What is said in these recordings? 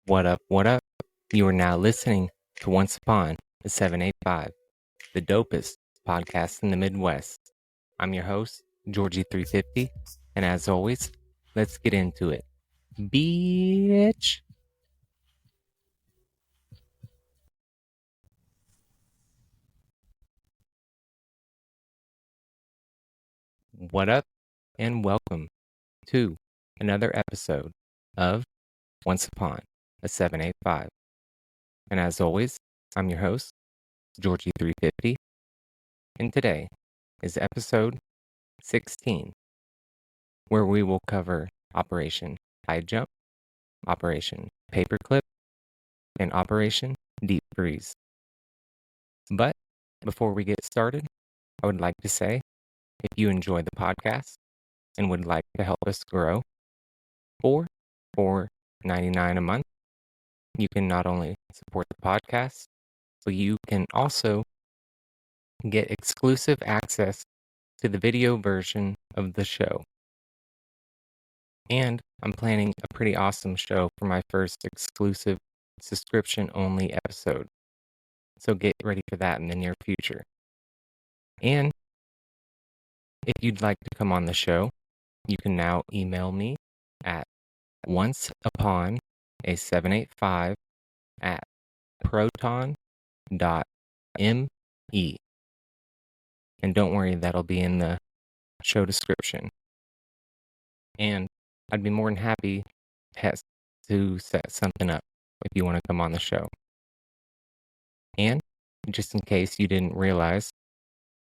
What up? What up? You are now listening to Once Upon a 785, the dopest podcast in the Midwest. I'm your host, Georgie350, and as always, let's get into it. Bitch! What up? And welcome to another episode of Once Upon a 785. And as always, I'm your host, Georgie350, and today is episode 16, where we will cover Operation Highjump, Operation Paperclip, and Operation Deepfreeze. But before we get started, I would like to say, if you enjoy the podcast and would like to help us grow, for $4.99 a month, you can not only support the podcast, but you can also get exclusive access to the video version of the show. And I'm planning a pretty awesome show for my first exclusive subscription-only episode. So get ready for that in the near future. And if you'd like to come on the show, you can now email me at onceupona785 at proton.me. And don't worry, that'll be in the show description. And I'd be more than happy to set something up if you want to come on the show. And just in case you didn't realize,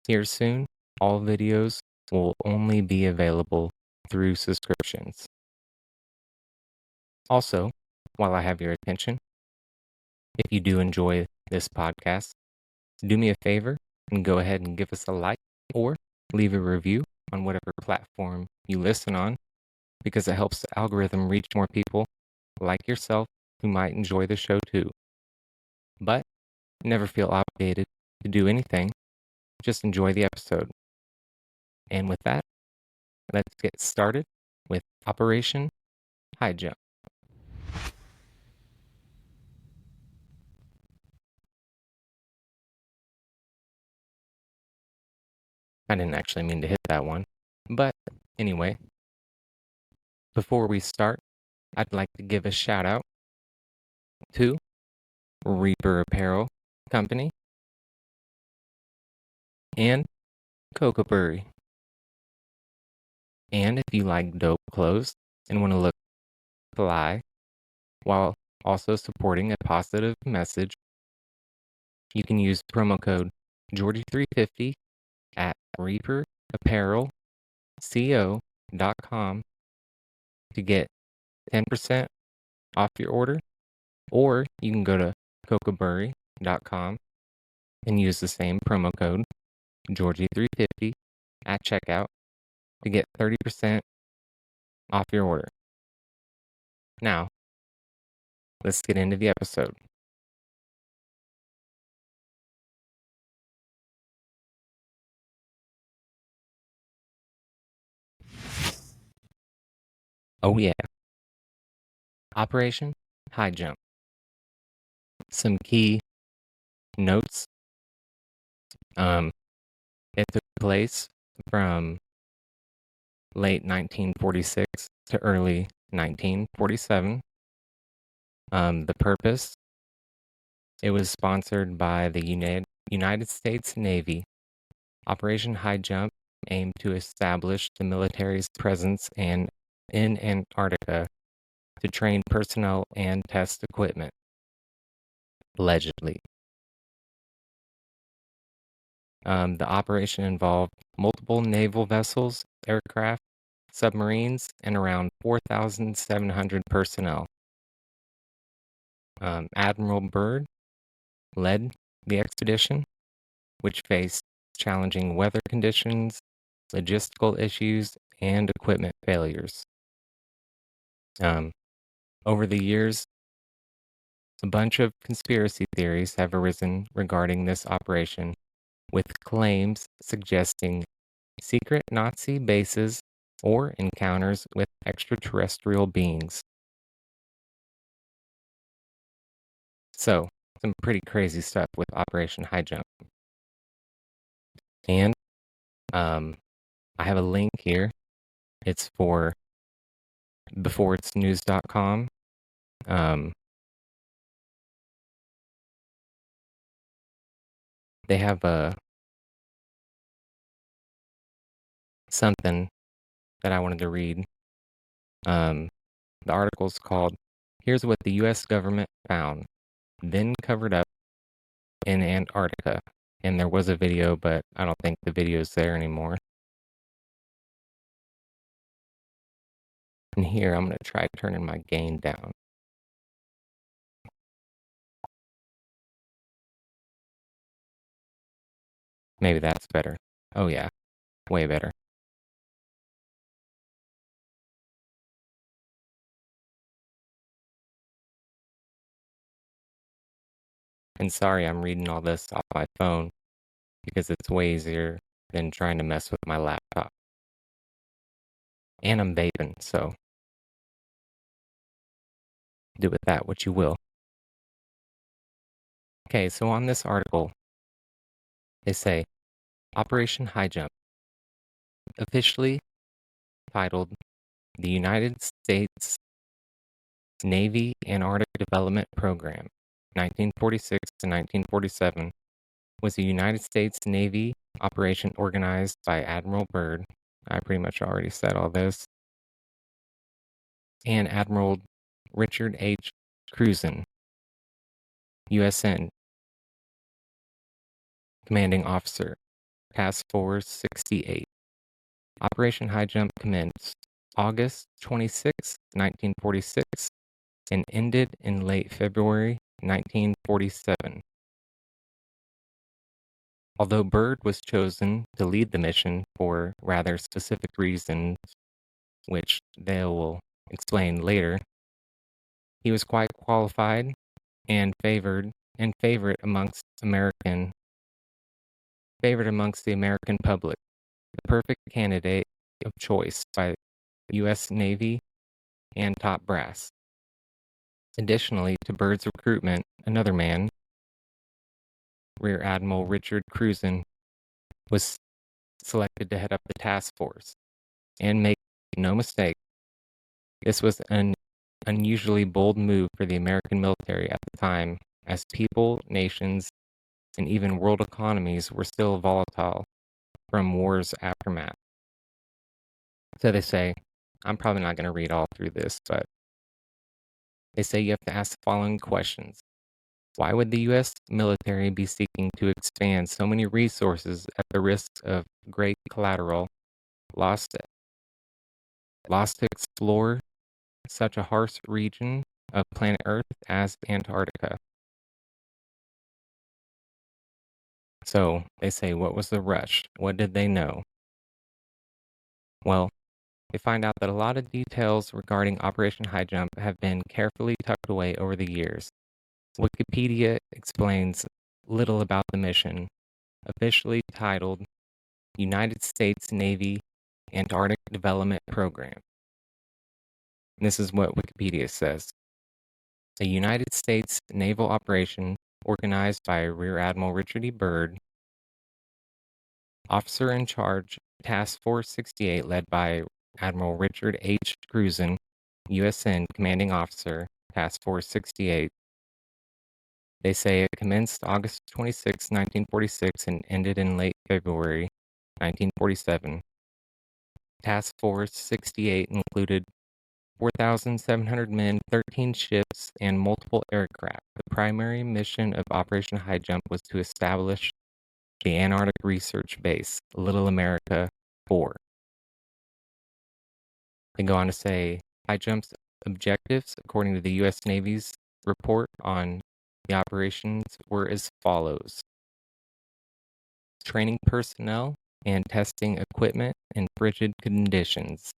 here soon, all videos will only be available through subscriptions. Also, while I have your attention, if you do enjoy this podcast, do me a favor and go ahead and give us a like or leave a review on whatever platform you listen on, because it helps the algorithm reach more people like yourself who might enjoy the show too. But never feel obligated to do anything, just enjoy the episode. And with that, let's get started with Operation Highjump. I didn't actually mean to hit that one. But anyway, before we start, I'd like to give a shout out to Reaper Apparel Company and Cocoburry. And if you like dope clothes and want to look fly while also supporting a positive message, you can use promo code Georgie350 at reaperapparelco.com to get 10% off your order, or you can go to cocoburry.com and use the same promo code Georgie350 at checkout to get 30% off your order. Now, let's get into the episode. Oh yeah. Operation Highjump. Some key notes. It took place from late 1946 to early 1947. The purpose, it was sponsored by the United States Navy. Operation Highjump aimed to establish the military's presence in Antarctica to train personnel and test equipment. Allegedly. The operation involved multiple naval vessels, aircraft, submarines, and around 4,700 personnel. Admiral Byrd led the expedition, which faced challenging weather conditions, logistical issues, and equipment failures. Over the years, a bunch of conspiracy theories have arisen regarding this operation, with claims suggesting secret Nazi bases or encounters with extraterrestrial beings. So, some pretty crazy stuff with Operation Highjump. And I have a link here. It's for beforeitsnews.com. They have something that I wanted to read. The article's called "Here's What the U.S. Government Found, Then Covered Up in Antarctica." And there was a video, but I don't think the video's there anymore. And here, I'm going to try turning my gain down. Maybe that's better. Oh yeah, way better. And sorry I'm reading all this off my phone because it's way easier than trying to mess with my laptop. And I'm vaping, so do with that what you will. Okay, so on this article, they say Operation Highjump, officially titled the United States Navy Antarctic Development Program, 1946 to 1947, was a United States Navy operation organized by Admiral Byrd. I pretty much already said all this. And Admiral Richard H. Cruzen, USN, Commanding Officer, Task Force 68. Operation Highjump commenced August 26, 1946, and ended in late February 1947. Although Byrd was chosen to lead the mission for rather specific reasons, which they will explain later, he was quite qualified and favored amongst the American public, the perfect candidate of choice by the U.S. Navy and top brass. Additionally to Byrd's recruitment, another man, Rear Admiral Richard Cruzen, was selected to head up the task force. And make no mistake, this was an unusually bold move for the American military at the time, as people, nations, and even world economies were still volatile from war's aftermath. So they say, I'm probably not going to read all through this, but they say you have to ask the following questions. Why would the U.S. military be seeking to expand so many resources at the risk of great collateral loss to explore such a harsh region of planet Earth as Antarctica? So they say, what was the rush? What did they know? Well, they find out that a lot of details regarding Operation Highjump have been carefully tucked away over the years. Wikipedia explains little about the mission, officially titled United States Navy Antarctic Development Program. And this is what Wikipedia says. A United States naval operation organized by Rear Admiral Richard E. Byrd, officer in charge, Task Force 68, led by Admiral Richard H. Cruzen, USN Commanding Officer, Task Force 68. They say it commenced August 26, 1946, and ended in late February 1947. Task Force 68 included 4,700 men, 13 ships, and multiple aircraft. The primary mission of Operation Highjump was to establish the Antarctic Research Base, Little America 4. They go on to say Highjump's objectives, according to the U.S. Navy's report on the operations, were as follows: training personnel and testing equipment in frigid conditions,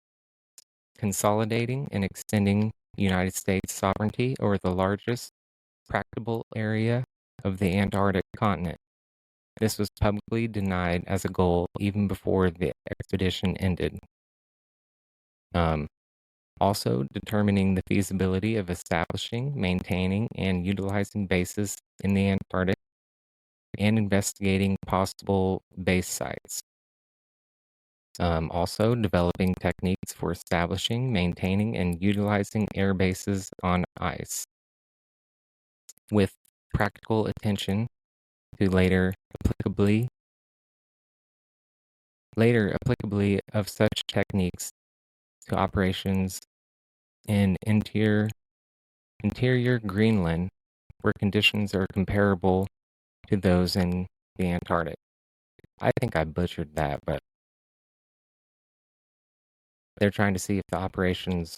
consolidating and extending United States sovereignty over the largest practicable area of the Antarctic continent. This was publicly denied as a goal even before the expedition ended. Also, determining the feasibility of establishing, maintaining, and utilizing bases in the Antarctic, and investigating possible base sites. Also, developing techniques for establishing, maintaining, and utilizing air bases on ice, with practical attention to later applicability of such techniques to operations in interior Greenland, where conditions are comparable to those in the Antarctic. I think I butchered that, but they're trying to see if the operations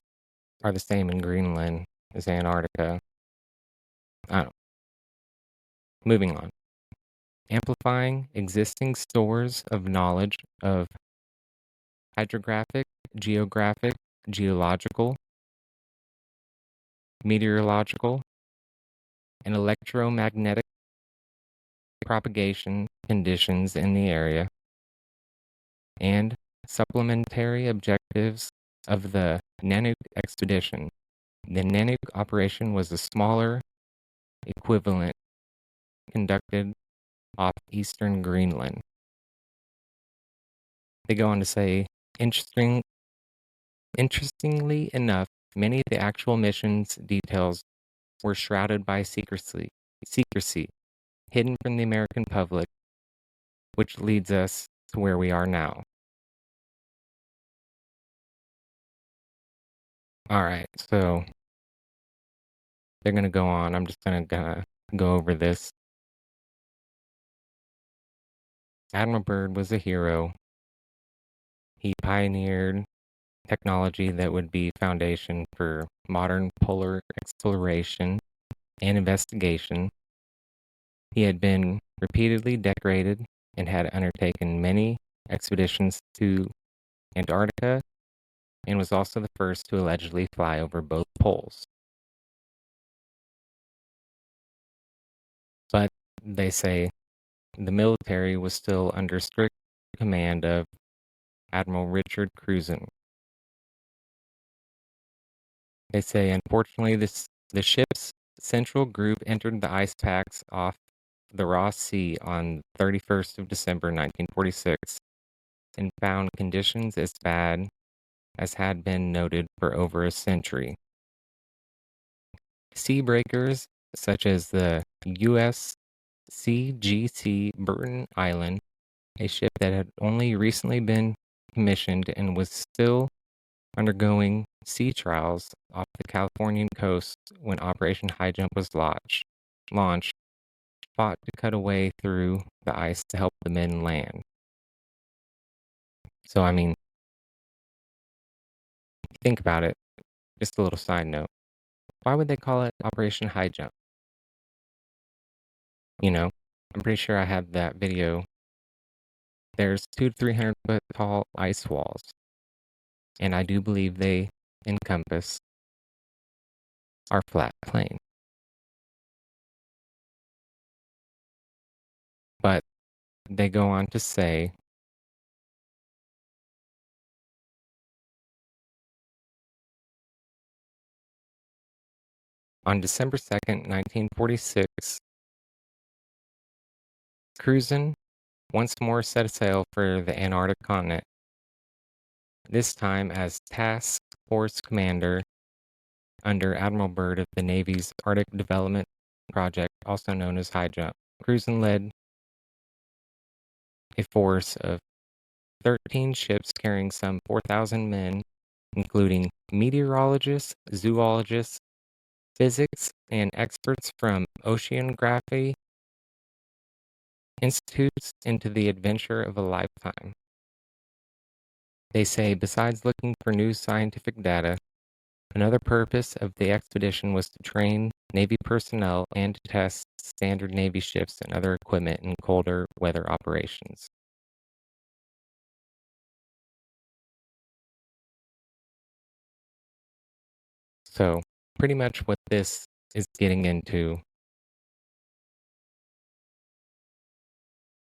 are the same in Greenland as Antarctica. I don't know. Moving on. Amplifying existing stores of knowledge of hydrographic, geographic, geological, meteorological, and electromagnetic propagation conditions in the area, and supplementary objectives of the Nanook expedition. The Nanook operation was a smaller equivalent conducted off eastern Greenland. They go on to say, interestingly enough, many of the actual mission's details were shrouded by secrecy, hidden from the American public, which leads us to where we are now. All right, so they're going to go on. I'm just going to go over this. Admiral Byrd was a hero. He pioneered technology that would be foundation for modern polar exploration and investigation. He had been repeatedly decorated and had undertaken many expeditions to Antarctica and was also the first to allegedly fly over both poles. But they say the military was still under strict command of Admiral Richard Cruzen. They say, unfortunately, the ship's central group entered the ice packs off the Ross Sea on 31st of December 1946 and found conditions as bad as had been noted for over a century. Sea breakers such as the USCGC Burton Island, a ship that had only recently been commissioned and was still undergoing sea trials off the Californian coast when Operation Highjump was launched, fought to cut a way through the ice to help the men land. So, I mean, think about it. Just a little side note. Why would they call it Operation Highjump? You know, I'm pretty sure I have that video. There's 200 to 300 foot tall ice walls, and I do believe they encompass our flat plain. But they go on to say, on December 2nd, 1946, Cruzen once more set sail for the Antarctic continent, this time as Task Force Commander under Admiral Byrd of the Navy's Arctic Development Project, also known as Highjump. Cruzen led a force of 13 ships carrying some 4,000 men, including meteorologists, zoologists, physics, and experts from oceanography institutes into the adventure of a lifetime. They say, besides looking for new scientific data, another purpose of the expedition was to train Navy personnel and to test standard Navy ships and other equipment in colder weather operations. So, pretty much what this is getting into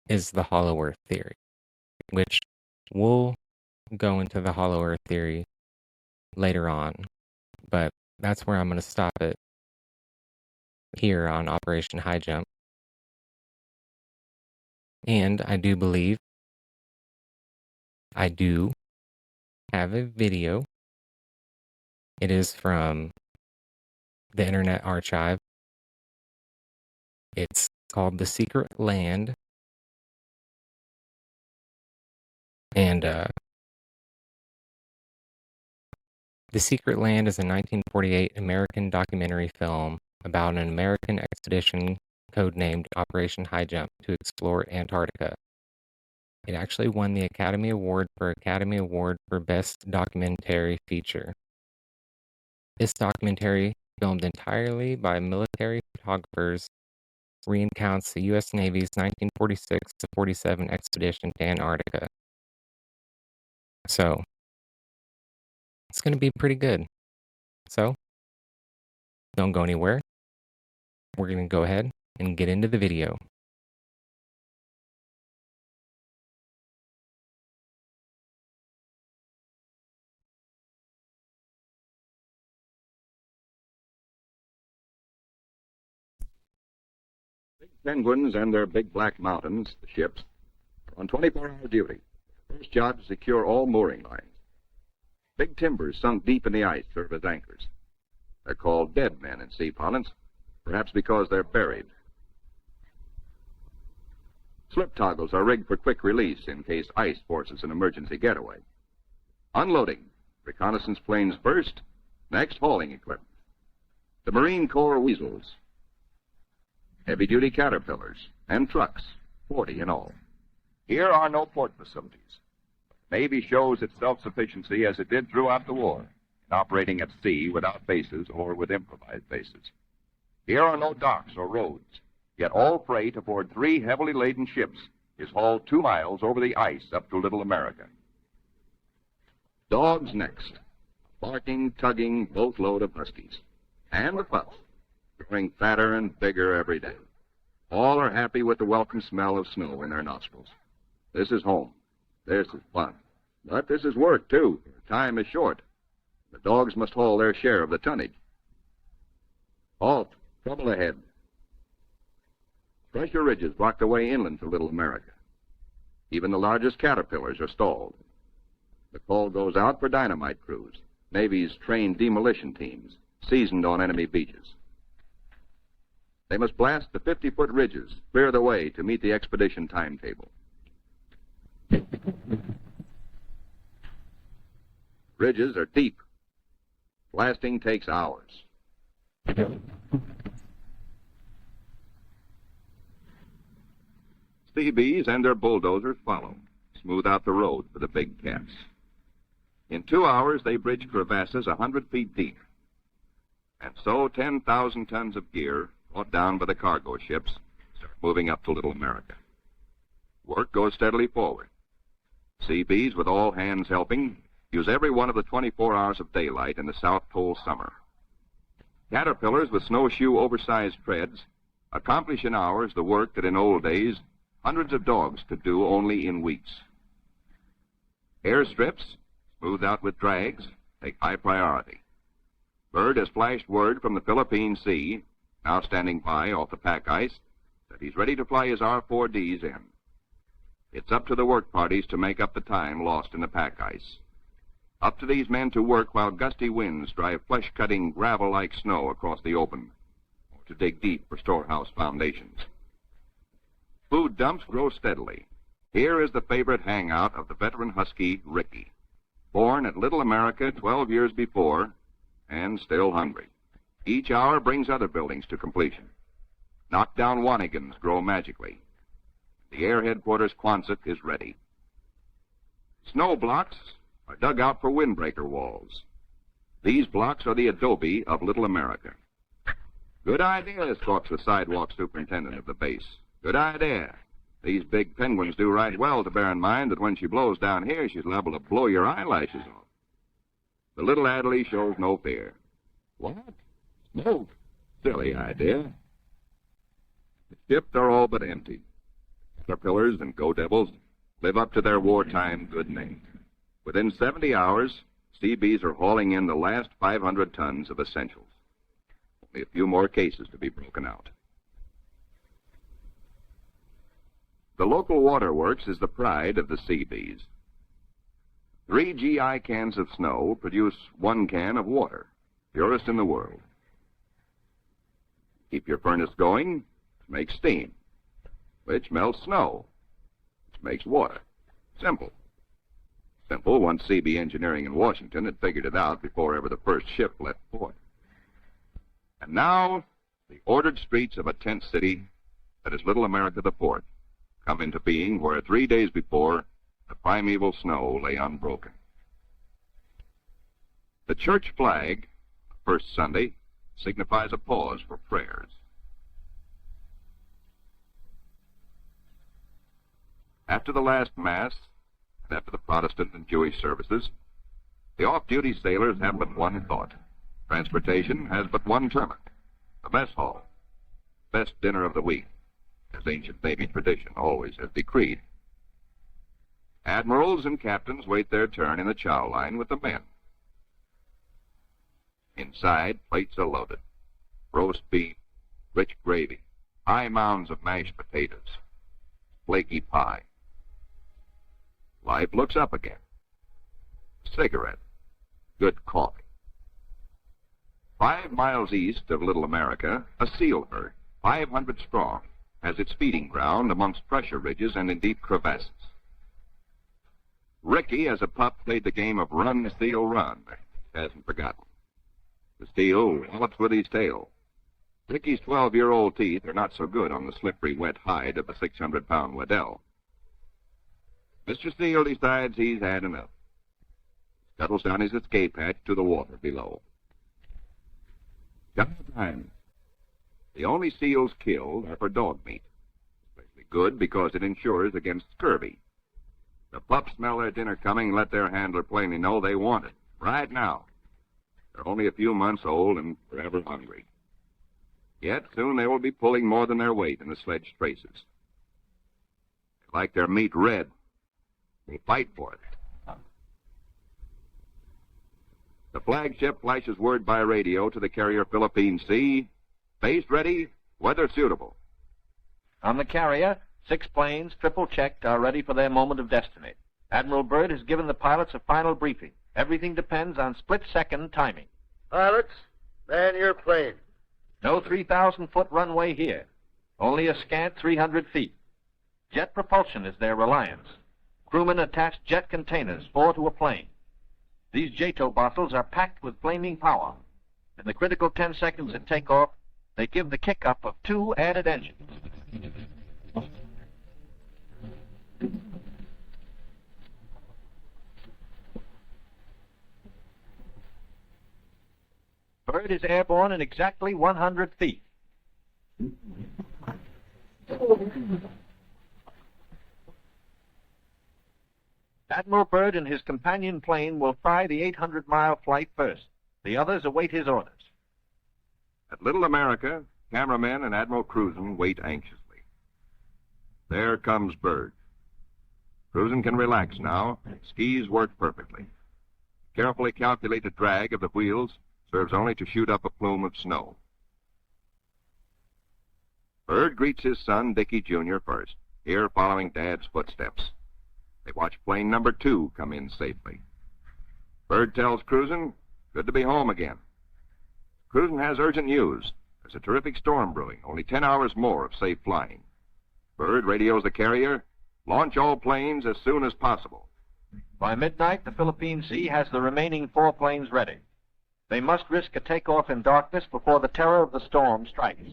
is the hollow earth theory, which we'll go into the hollow earth theory later on, but that's where I'm going to stop it here on Operation Highjump. And I do believe I do have a video. It is from the Internet Archive. It's called The Secret Land. And The Secret Land is a 1948 American documentary film about an American expedition codenamed Operation Highjump to explore Antarctica. It actually won the Academy Award for Best Documentary Feature. This documentary, filmed entirely by military photographers, recounts the U.S. Navy's 1946-47 expedition to Antarctica. So, it's going to be pretty good. So, don't go anywhere. We're going to go ahead and get into the video. Big penguins and their big black mountains, the ships, are on 24-hour duty. First job to secure all mooring lines. Big timbers sunk deep in the ice serve as anchors. They're called dead men in sea parlance, perhaps because they're buried. Slip toggles are rigged for quick release in case ice forces an emergency getaway. Unloading. Reconnaissance planes first, next hauling equipment. The Marine Corps weasels. Heavy-duty caterpillars and trucks, 40 in all. Here are no port facilities. The Navy shows its self-sufficiency as it did throughout the war, in operating at sea without bases or with improvised bases. Here are no docks or roads, yet all freight aboard 3 heavily laden ships is hauled 2 miles over the ice up to Little America. Dogs next. Barking, tugging, boatload of huskies. And the pups, growing fatter and bigger every day. All are happy with the welcome smell of snow in their nostrils. This is home. This is fun. But this is work, too. Time is short. The dogs must haul their share of the tonnage. Halt. Trouble ahead. Pressure ridges block the way inland to Little America. Even the largest caterpillars are stalled. The call goes out for dynamite crews, Navy's trained demolition teams, seasoned on enemy beaches. They must blast the 50-foot ridges, clear the way to meet the expedition timetable. Ridges are deep. Blasting takes hours. CBs and their bulldozers follow, smooth out the road for the big cats. In 2 hours, they bridge crevasses 100 feet deep. And so 10,000 tons of gear, brought down by the cargo ships, start moving up to Little America. Work goes steadily forward. CBs, with all hands helping, use every one of the 24 hours of daylight in the South Pole summer. Caterpillars with snowshoe oversized treads accomplish in hours the work that in old days hundreds of dogs could do only in weeks. Airstrips, smoothed out with drags, take high priority. Bird has flashed word from the Philippine Sea, now standing by off the pack ice, that he's ready to fly his R-4Ds in. It's up to the work parties to make up the time lost in the pack ice. Up to these men to work while gusty winds drive flesh-cutting gravel-like snow across the open, or to dig deep for storehouse foundations. Food dumps grow steadily. Here is the favorite hangout of the veteran husky, Ricky, born at Little America 12 years before, and still hungry. Each hour brings other buildings to completion. Knockdown Wanigans grow magically. The Air Headquarters Quonset is ready. Snow blocks are dug out for windbreaker walls. These blocks are the adobe of Little America. Good idea, squawks the sidewalk superintendent of the base. Good idea. These big penguins do right well to bear in mind that when she blows down here, she's liable to blow your eyelashes off. The little Adderley shows no fear. What? Smoke? Silly idea. The ships are all but empty. Caterpillars and go devils live up to their wartime good name. Within 70 hours, Seabees are hauling in the last 500 tons of essentials. Only a few more cases to be broken out. The local waterworks is the pride of the Seabees. 3 GI cans of snow produce 1 can of water, purest in the world. Keep your furnace going, make steam, which melts snow, which makes water. Simple. Simple once CB Engineering in Washington had figured it out before ever the first ship left port. And now, the ordered streets of a tent city that is Little America the Fourth come into being where 3 days before the primeval snow lay unbroken. The church flag, first Sunday, signifies a pause for prayers. After the last Mass, and after the Protestant and Jewish services, the off-duty sailors have but one thought. Transportation has but one terminus, the mess hall. Best dinner of the week, as ancient Navy tradition always has decreed. Admirals and captains wait their turn in the chow line with the men. Inside, plates are loaded. Roast beef, rich gravy, high mounds of mashed potatoes, flaky pie. Life looks up again. Cigarette, good coffee. 5 miles east of Little America, a seal herd, 500 strong, has its feeding ground amongst pressure ridges and in deep crevasses. Ricky, as a pup, played the game of run, seal, run. Hasn't forgotten. The seal wallops with his tail. Ricky's 12-year-old teeth are not so good on the slippery, wet hide of a 600-pound Waddell. Mr. Seal decides he's had enough. Scuttles down his escape hatch to the water below. Just time. The only seals killed are for dog meat. Especially good because it insures against scurvy. The pups smell their dinner coming and let their handler plainly know they want it. Right now. They're only a few months old and forever hungry. Yet soon they will be pulling more than their weight in the sledge traces. They like their meat red. We'll fight for it. The flagship flashes word by radio to the carrier Philippine Sea. Base ready, weather suitable. On the carrier, 6 planes, triple-checked, are ready for their moment of destiny. Admiral Byrd has given the pilots a final briefing. Everything depends on split-second timing. Pilots, man your plane. No 3,000-foot runway here. Only a scant 300 feet. Jet propulsion is their reliance. Crewmen attach jet containers, 4 to a plane. These JATO bottles are packed with flaming power. In the critical 10 seconds at takeoff, they give the kick-up of 2 added engines. Byrd is airborne in exactly 100 feet. Admiral Byrd and his companion plane will try the 800-mile flight first. The others await his orders. At Little America, cameramen and Admiral Cruzen wait anxiously. There comes Byrd. Cruzen can relax now. Skis work perfectly. Carefully calculated drag of the wheels serves only to shoot up a plume of snow. Byrd greets his son, Dickie Jr., first, here following Dad's footsteps. They watch plane number 2 come in safely. Byrd tells Cruzen, good to be home again. Cruzen has urgent news. There's a terrific storm brewing, only 10 hours more of safe flying. Byrd radios the carrier, launch all planes as soon as possible. By midnight, the Philippine Sea has the remaining 4 planes ready. They must risk a takeoff in darkness before the terror of the storm strikes.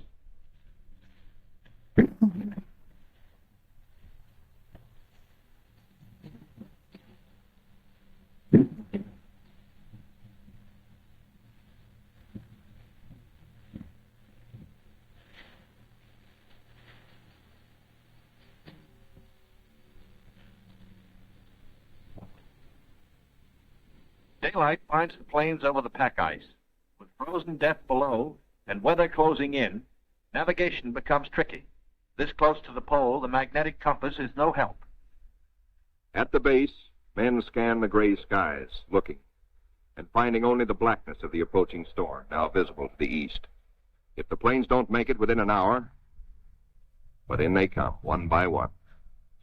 Daylight finds the planes over the pack ice. With frozen depth below and weather closing in, navigation becomes tricky. This close to the pole, the magnetic compass is no help. At the base, men scan the gray skies, looking. and finding only the blackness of the approaching storm, now visible to the east. If the planes don't make it within an hour, but in they come, one by one,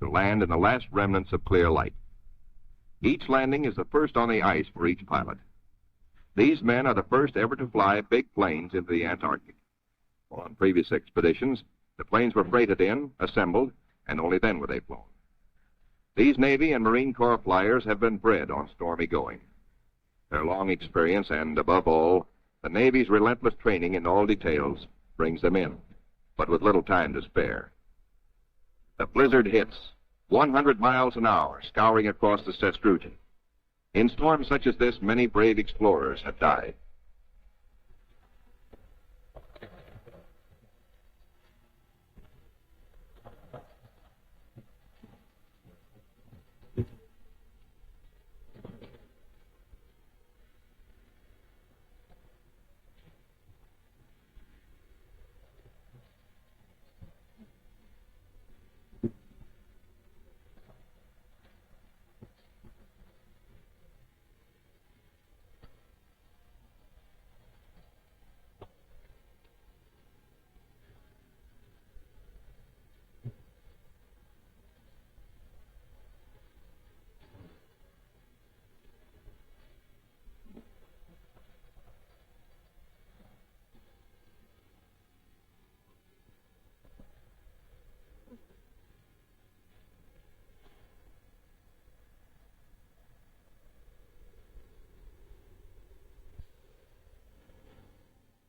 to land in the last remnants of clear light. Each landing is the first on the ice for each pilot. These men are the first ever to fly big planes into the Antarctic. Well, on previous expeditions, the planes were freighted in, assembled, and only then were they flown. These Navy and Marine Corps flyers have been bred on stormy going. Their long experience and, above all, the Navy's relentless training in all details brings them in, but with little time to spare. The blizzard hits, 100 miles an hour, scouring across the sastrugi. In storms such as this, many brave explorers have died.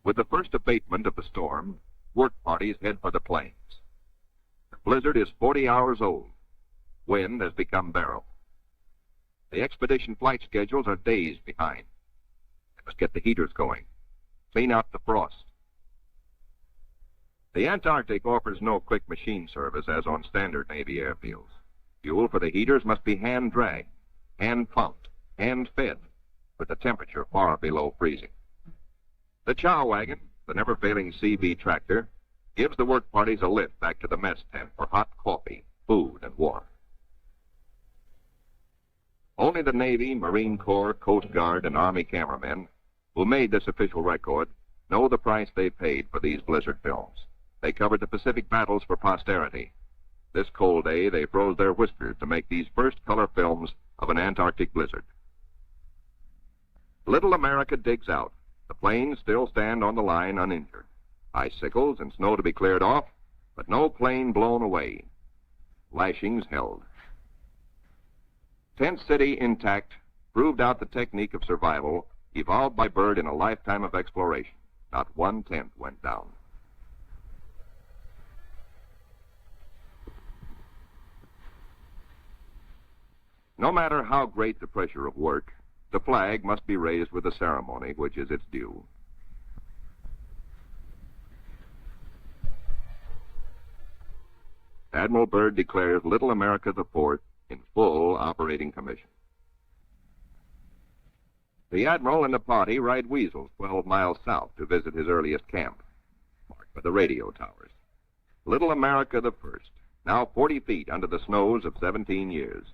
With the first abatement of the storm, work parties head for the plains. The blizzard is 40 hours old. Wind has become bearable. The expedition flight schedules are days behind. They must get the heaters going, clean out the frost. The Antarctic offers no quick machine service as on standard Navy airfields. Fuel for the heaters must be hand-dragged, hand-pumped, hand-fed, with the temperature far below freezing. The chow wagon, the never-failing CB tractor, gives the work parties a lift back to the mess tent for hot coffee, food, and water. Only the Navy, Marine Corps, Coast Guard, and Army cameramen who made this official record know the price they paid for these blizzard films. They covered the Pacific battles for posterity. This cold day, they froze their whiskers to make these first color films of an Antarctic blizzard. Little America digs out. The planes still stand on the line uninjured. Icicles and snow to be cleared off, but no plane blown away. Lashings held. Tent City intact proved out the technique of survival evolved by Byrd in a lifetime of exploration. Not one tent went down. No matter how great the pressure of work, the flag must be raised with a ceremony which is its due. Admiral Byrd declares Little America the Fourth in full operating commission. The Admiral and the party ride Weasels 12 miles south to visit his earliest camp, marked by the radio towers. Little America the First, now 40 feet under the snows of 17 years.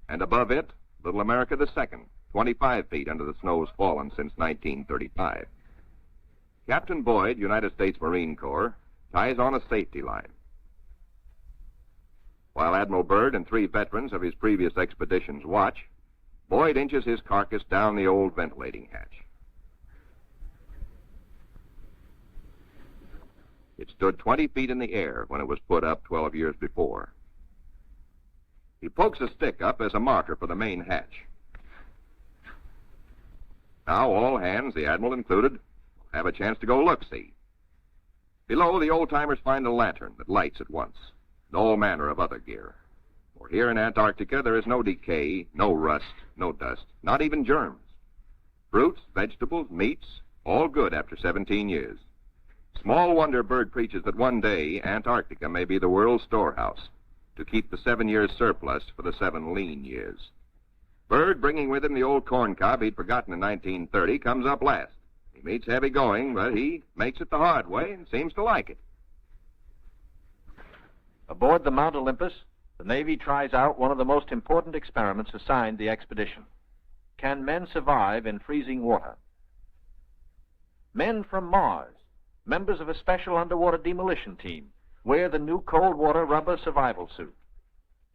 And above it, Little America the Second, 25 feet under the snows fallen since 1935. Captain Boyd, United States Marine Corps, ties on a safety line. While Admiral Byrd and 3 veterans of his previous expeditions watch, Boyd inches his carcass down the old ventilating hatch. It stood 20 feet in the air when it was put up 12 years before. He pokes a stick up as a marker for the main hatch. Now all hands, the Admiral included, have a chance to go look-see. Below, the old-timers find a lantern that lights at once, and all manner of other gear. For here in Antarctica, there is no decay, no rust, no dust, not even germs. Fruits, vegetables, meats, all good after 17 years. Small wonder Byrd preaches that one day Antarctica may be the world's storehouse to keep the 7 years surplus for the 7 lean years. Byrd, bringing with him the old corn cob he'd forgotten in 1930, comes up last. He meets heavy going, but he makes it the hard way and seems to like it. Aboard the Mount Olympus, the Navy tries out one of the most important experiments assigned the expedition. can men survive in freezing water? Men from Mars, members of a special underwater demolition team, wear the new cold water rubber survival suit.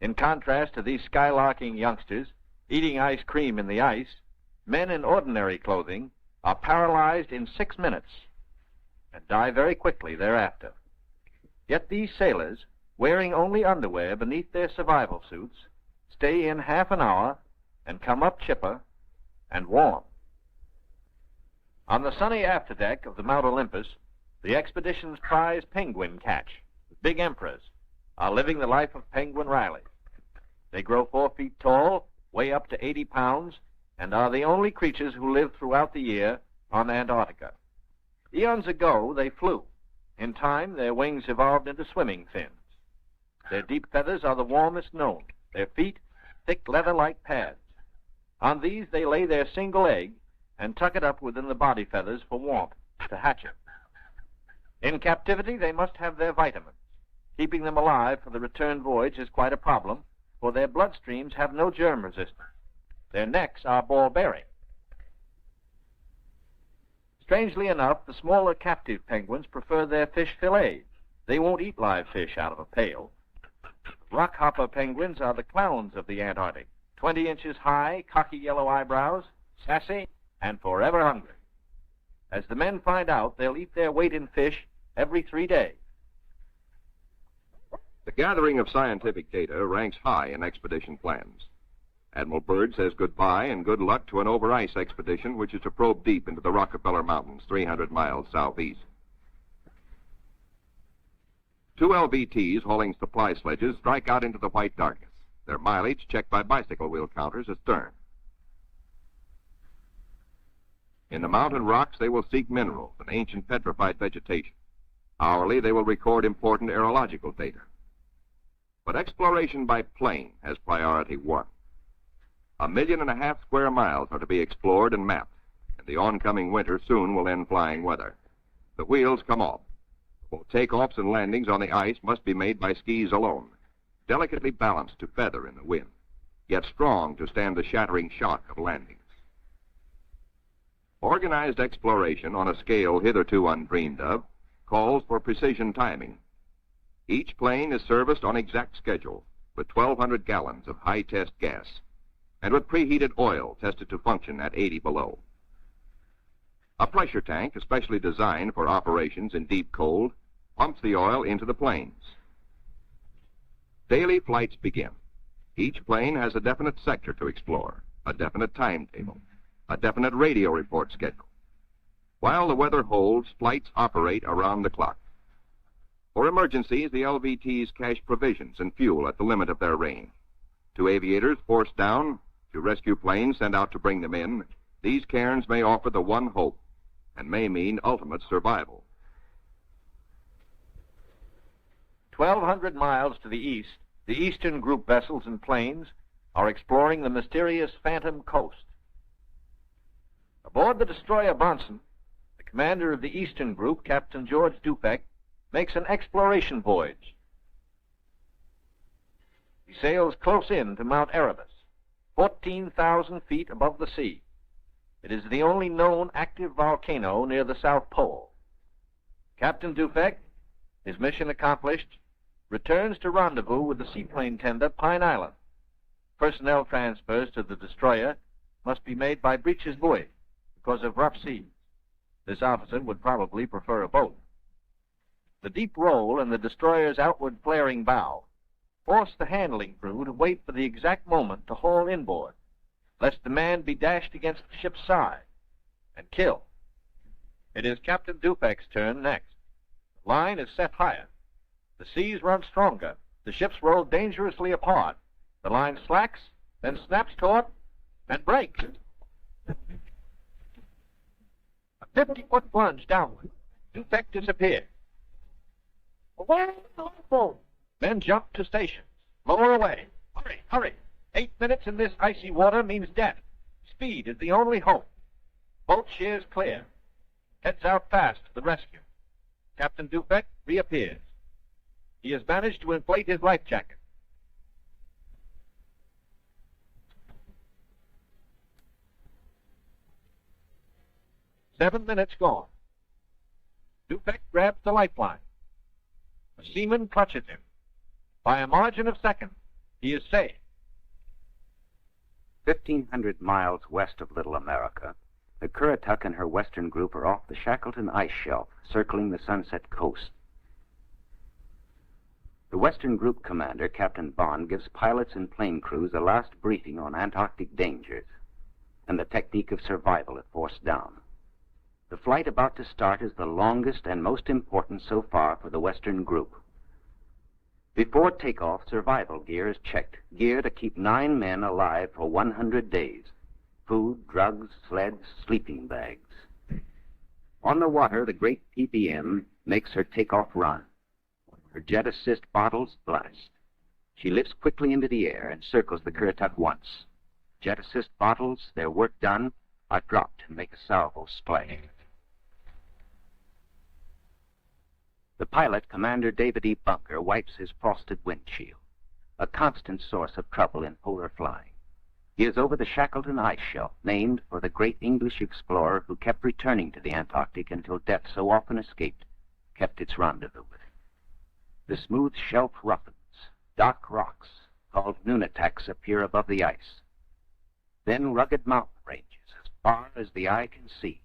In contrast to these skylarking youngsters eating ice cream in the ice, men in ordinary clothing are paralyzed in 6 minutes and die very quickly thereafter. Yet these sailors, wearing only underwear beneath their survival suits, stay in half an hour and come up chipper and warm. On the sunny afterdeck of the Mount Olympus, the expedition's prize penguin catch, the big emperors, are living the life of Penguin Riley. They grow 4 feet tall, weigh up to 80 pounds, and are the only creatures who live throughout the year on Antarctica. Eons ago, they flew. In time, their wings evolved into swimming fins. Their deep feathers are the warmest known. Their feet, thick leather-like pads. On these, they lay their single egg and tuck it up within the body feathers for warmth, to hatch it. In captivity, they must have their vitamins. Keeping them alive for the return voyage is quite a problem, for their bloodstreams have no germ resistance. Their necks are ball-bearing. Strangely enough, the smaller captive penguins prefer their fish fillets. They won't eat live fish out of a pail. Rockhopper penguins are the clowns of the Antarctic, 20 inches high, cocky yellow eyebrows, sassy, and forever hungry. As the men find out, they'll eat their weight in fish every 3 days. The gathering of scientific data ranks high in expedition plans. Admiral Byrd says goodbye and good luck to an over-ice expedition which is to probe deep into the Rockefeller Mountains, 300 miles southeast. 2 LVTs hauling supply sledges strike out into the white darkness, their mileage checked by bicycle wheel counters astern. In the mountain rocks, they will seek minerals and ancient petrified vegetation. Hourly, they will record important aerological data. But exploration by plane has priority 1. 1.5 million square miles are to be explored and mapped, and the oncoming winter soon will end flying weather. The wheels come off. Both takeoffs and landings on the ice must be made by skis alone, delicately balanced to feather in the wind, yet strong to stand the shattering shock of landings. Organized exploration on a scale hitherto undreamed of calls for precision timing. Each plane is serviced on exact schedule with 1,200 gallons of high-test gas and with preheated oil tested to function at 80 below. A pressure tank, especially designed for operations in deep cold, pumps the oil into the planes. Daily flights begin. Each plane has a definite sector to explore, a definite timetable, a definite radio report schedule. While the weather holds, flights operate around the clock. For emergencies, the LVTs cache provisions and fuel at the limit of their range. To aviators forced down, to rescue planes sent out to bring them in, these cairns may offer the one hope and may mean ultimate survival. 1,200 miles to the east, the Eastern Group vessels and planes are exploring the mysterious Phantom Coast. Aboard the destroyer Bronson, the commander of the Eastern Group, Captain George Dufek, makes an exploration voyage. He sails close in to Mount Erebus, 14,000 feet above the sea. It is the only known active volcano near the South Pole. Captain Dufek, his mission accomplished, returns to rendezvous with the seaplane tender Pine Island. Personnel transfers to the destroyer must be made by breeches buoy because of rough seas. This officer would probably prefer a boat. The deep roll in the destroyer's outward flaring bow forced the handling crew to wait for the exact moment to haul inboard, lest the man be dashed against the ship's side and killed. It is Captain Dufek's turn next. The line is set higher. The seas run stronger. The ships roll dangerously apart. The line slacks, then snaps taut, and breaks. A 50-foot plunge downward. Dufek disappeared. Away the boat. Men jump to stations. Lower away. Hurry, hurry. 8 minutes in this icy water means death. Speed is the only hope. Boat sheers clear. Heads out fast to the rescue. Captain Dufek reappears. He has managed to inflate his life jacket. 7 minutes gone. Dupek grabs the lifeline. A seaman clutches him. By a margin of seconds, he is safe. 1,500 miles west of Little America, the Currituck and her western group are off the Shackleton ice shelf, circling the Sunset Coast. The western group commander, Captain Bond, gives pilots and plane crews a last briefing on Antarctic dangers and the technique of survival if forced down. The flight about to start is the longest and most important so far for the western group. Before takeoff, survival gear is checked, gear to keep 9 men alive for 100 days. Food, drugs, sleds, sleeping bags. On the water, the great PPM makes her takeoff run. Her jet assist bottles blast. She lifts quickly into the air and circles the Currituck once. Jet assist bottles, their work done, are dropped and make a salvo splash. The pilot, Commander David E. Bunker, wipes his frosted windshield, a constant source of trouble in polar flying. He is over the Shackleton ice shelf, named for the great English explorer who kept returning to the Antarctic until death, so often escaped, kept its rendezvous with him. The smooth shelf roughens. Dark rocks, called nunataks, appear above the ice. Then rugged mountain ranges, as far as the eye can see.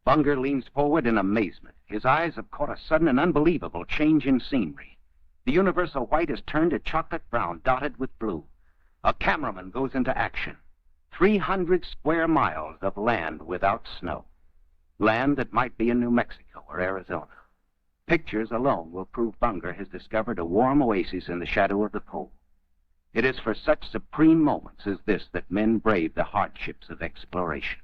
Bunker leans forward in amazement. His eyes have caught a sudden and unbelievable change in scenery. The universal white has turned to chocolate brown, dotted with blue. A cameraman goes into action. 300 square miles of land without snow. Land that might be in New Mexico or Arizona. Pictures alone will prove Bunker has discovered a warm oasis in the shadow of the pole. It is for such supreme moments as this that men brave the hardships of exploration.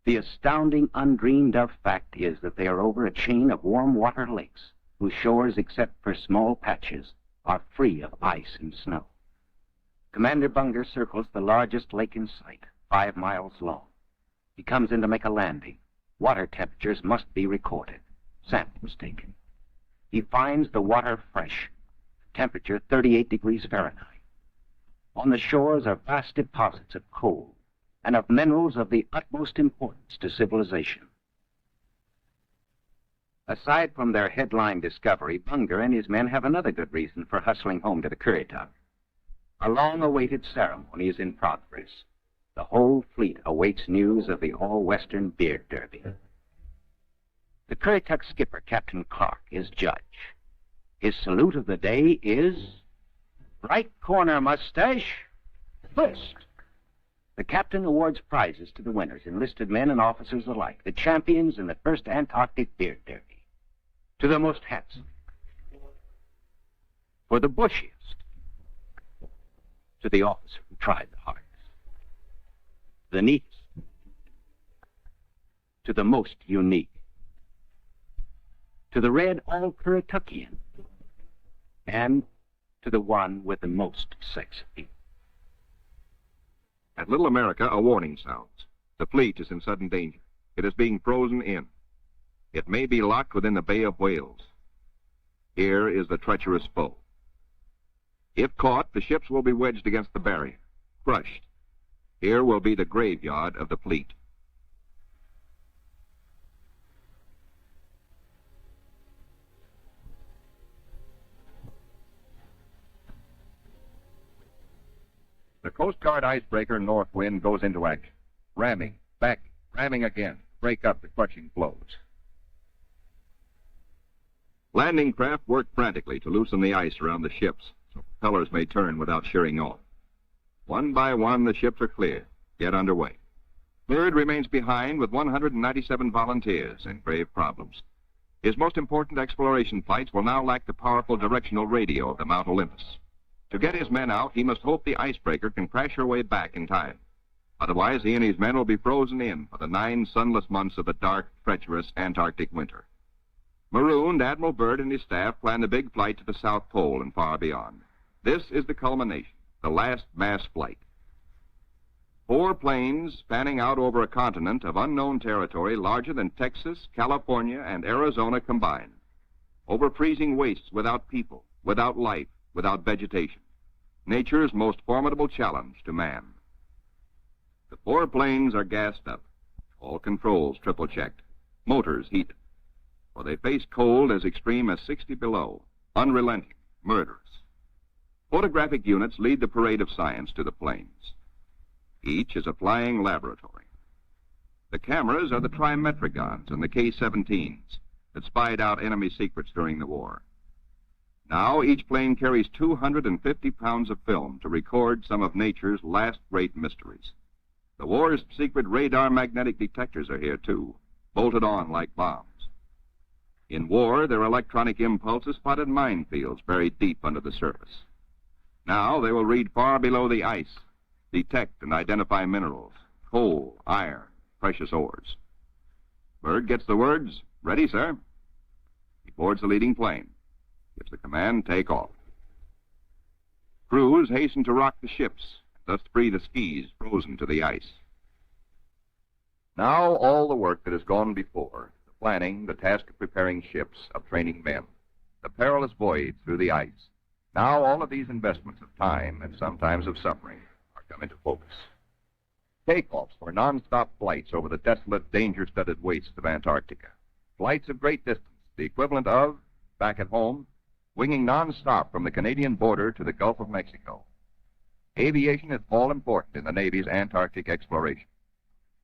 The astounding, undreamed-of fact is that they are over a chain of warm water lakes, whose shores, except for small patches, are free of ice and snow. Commander Bunker circles the largest lake in sight, 5 miles long. He comes in to make a landing. Water temperatures must be recorded. Samples taken. He finds the water fresh, temperature 38 degrees Fahrenheit. On the shores are vast deposits of coal and of minerals of the utmost importance to civilization. Aside from their headline discovery, Bunker and his men have another good reason for hustling home to the Currituck. A long-awaited ceremony is in progress. The whole fleet awaits news of the all-Western beard derby. The Currituck skipper, Captain Clark, is judge. His salute of the day is... right corner, mustache. First. The captain awards prizes to the winners, enlisted men and officers alike, the champions in the first Antarctic beard derby. To the most handsome. For the bushiest. To the officer who tried the hardest. The neatest. To the most unique. To the red all-Currituckian. And to the one with the most sex appeal. At Little America, a warning sounds. The fleet is in sudden danger. It is being frozen in. It may be locked within the Bay of Whales. Here is the treacherous foe. If caught, the ships will be wedged against the barrier, crushed. Here will be the graveyard of the fleet. The Coast Guard icebreaker Northwind goes into action. Ramming, back, ramming again. Break up the crushing floes. Landing craft work frantically to loosen the ice around the ships, so propellers may turn without shearing off. One by one, the ships are cleared. Get underway. Byrd remains behind with 197 volunteers and grave problems. His most important exploration flights will now lack the powerful directional radio of the Mount Olympus. To get his men out, he must hope the icebreaker can crash her way back in time. Otherwise, he and his men will be frozen in for the 9 sunless months of the dark, treacherous Antarctic winter. Marooned, Admiral Byrd and his staff plan the big flight to the South Pole and far beyond. This is the culmination, the last mass flight. 4 planes spanning out over a continent of unknown territory larger than Texas, California, and Arizona combined. Over freezing wastes without people, without life, without vegetation. Nature's most formidable challenge to man. The 4 planes are gassed up, all controls triple-checked, motors heated, for they face cold as extreme as 60 below, unrelenting, murderous. Photographic units lead the parade of science to the planes. Each is a flying laboratory. The cameras are the trimetricons and the K-17s that spied out enemy secrets during the war. Now each plane carries 250 pounds of film to record some of nature's last great mysteries. The war's secret radar magnetic detectors are here, too, bolted on like bombs. In war, their electronic impulses spotted minefields buried deep under the surface. Now they will read far below the ice, detect and identify minerals, coal, iron, precious ores. Bird gets the words, "Ready, sir." He boards the leading plane, gives the command, "Take off." Crews hasten to rock the ships, thus free the skis frozen to the ice. Now all the work that has gone before, the planning, the task of preparing ships, of training men, the perilous voyage through the ice, now all of these investments of time and sometimes of suffering are come into focus. Takeoffs for non-stop flights over the desolate, danger-studded wastes of Antarctica. Flights of great distance, the equivalent of, back at home, winging non-stop from the Canadian border to the Gulf of Mexico. Aviation is all important in the Navy's Antarctic exploration,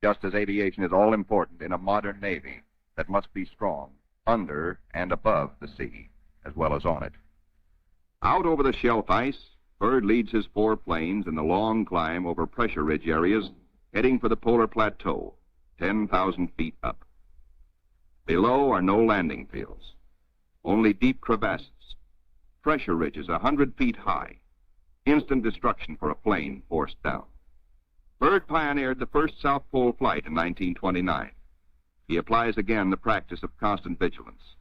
just as aviation is all important in a modern Navy that must be strong under and above the sea, as well as on it. Out over the shelf ice, Bird leads his 4 planes in the long climb over pressure ridge areas, heading for the polar plateau, 10,000 feet up. Below are no landing fields, only deep crevasses, pressure ridges 100 feet high, instant destruction for a plane forced down. Bird pioneered the first South Pole flight in 1929. He applies again the practice of constant vigilance,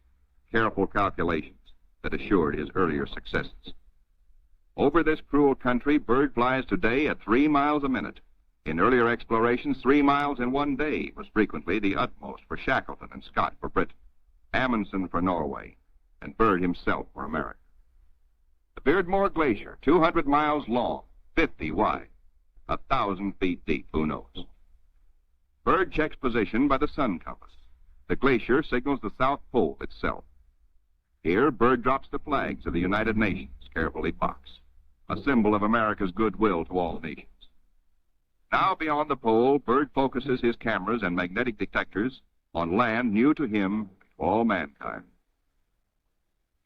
careful calculations that assured his earlier successes. Over this cruel country, Bird flies today at 3 miles a minute. In earlier explorations, 3 miles in one day was frequently the utmost for Shackleton and Scott for Britain, Amundsen for Norway, and Bird himself for America. The Beardmore Glacier, 200 miles long, 50 wide, 1,000 feet deep, who knows? Bird checks position by the sun compass. The glacier signals the South Pole itself. Here, Bird drops the flags of the United Nations, carefully boxed, a symbol of America's goodwill to all nations. Now, beyond the pole, Bird focuses his cameras and magnetic detectors on land new to him, to all mankind.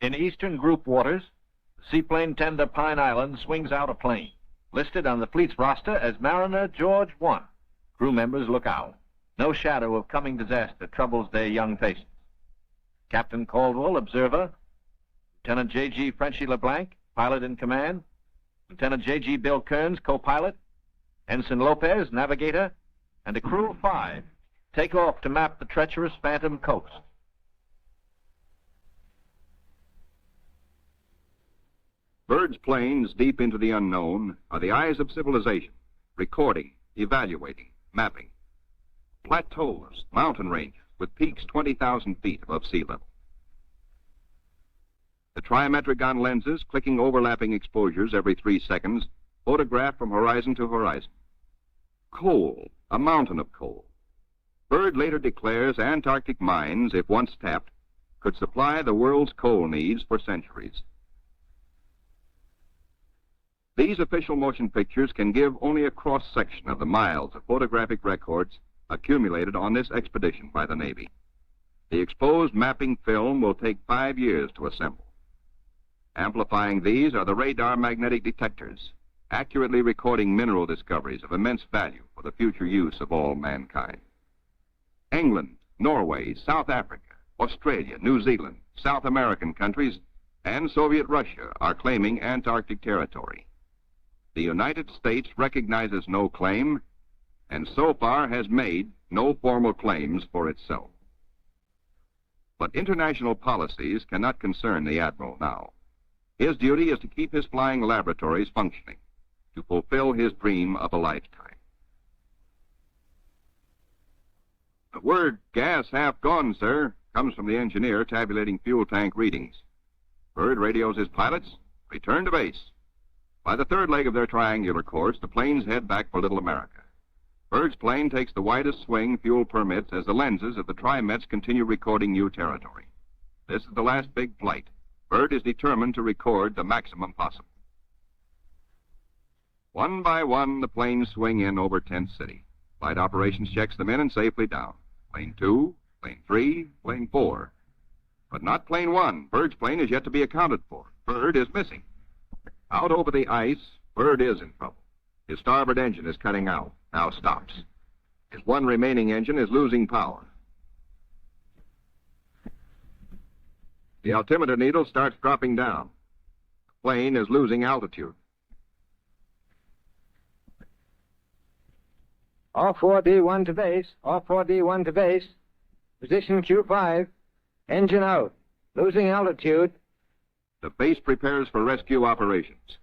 In eastern group waters, the seaplane tender Pine Island swings out a plane, listed on the fleet's roster as Mariner George 1. Crew members look out. No shadow of coming disaster troubles their young faces. Captain Caldwell, observer. Lieutenant J.G. Frenchy LeBlanc, pilot in command. Lieutenant J.G. Bill Kearns, co-pilot. Ensign Lopez, navigator. And a crew of 5 take off to map the treacherous Phantom coast. Bird's planes, deep into the unknown, are the eyes of civilization, recording, evaluating, mapping. Plateaus, mountain ranges, with peaks 20,000 feet above sea level. The trimetrigon lenses, clicking overlapping exposures every 3 seconds, photograph from horizon to horizon. Coal, a mountain of coal. Bird later declares Antarctic mines, if once tapped, could supply the world's coal needs for centuries. These official motion pictures can give only a cross-section of the miles of photographic records accumulated on this expedition by the Navy. The exposed mapping film will take 5 years to assemble. Amplifying these are the radar magnetic detectors, accurately recording mineral discoveries of immense value for the future use of all mankind. England, Norway, South Africa, Australia, New Zealand, South American countries, and Soviet Russia are claiming Antarctic territory. The United States recognizes no claim, and so far has made no formal claims for itself. But international policies cannot concern the Admiral now. His duty is to keep his flying laboratories functioning, to fulfill his dream of a lifetime. The word "gas half gone, sir," comes from the engineer tabulating fuel tank readings. Bird radios his pilots, "Return to base." By the 3rd leg of their triangular course, the planes head back for Little America. Bird's plane takes the widest swing fuel permits as the lenses of the Trimets continue recording new territory. This is the last big flight. Bird is determined to record the maximum possible. One by one, the planes swing in over Tent City. Flight operations checks them in and safely down. Plane 2, plane 3, plane 4. But not plane 1. Bird's plane is yet to be accounted for. Bird is missing. Out over the ice, Bird is in trouble. His starboard engine is cutting out. Now stops. His one remaining engine is losing power. The altimeter needle starts dropping down. The plane is losing altitude. All 4D1 to base. All 4D1 to base. Position Q5. Engine out. Losing altitude. The base prepares for rescue operations.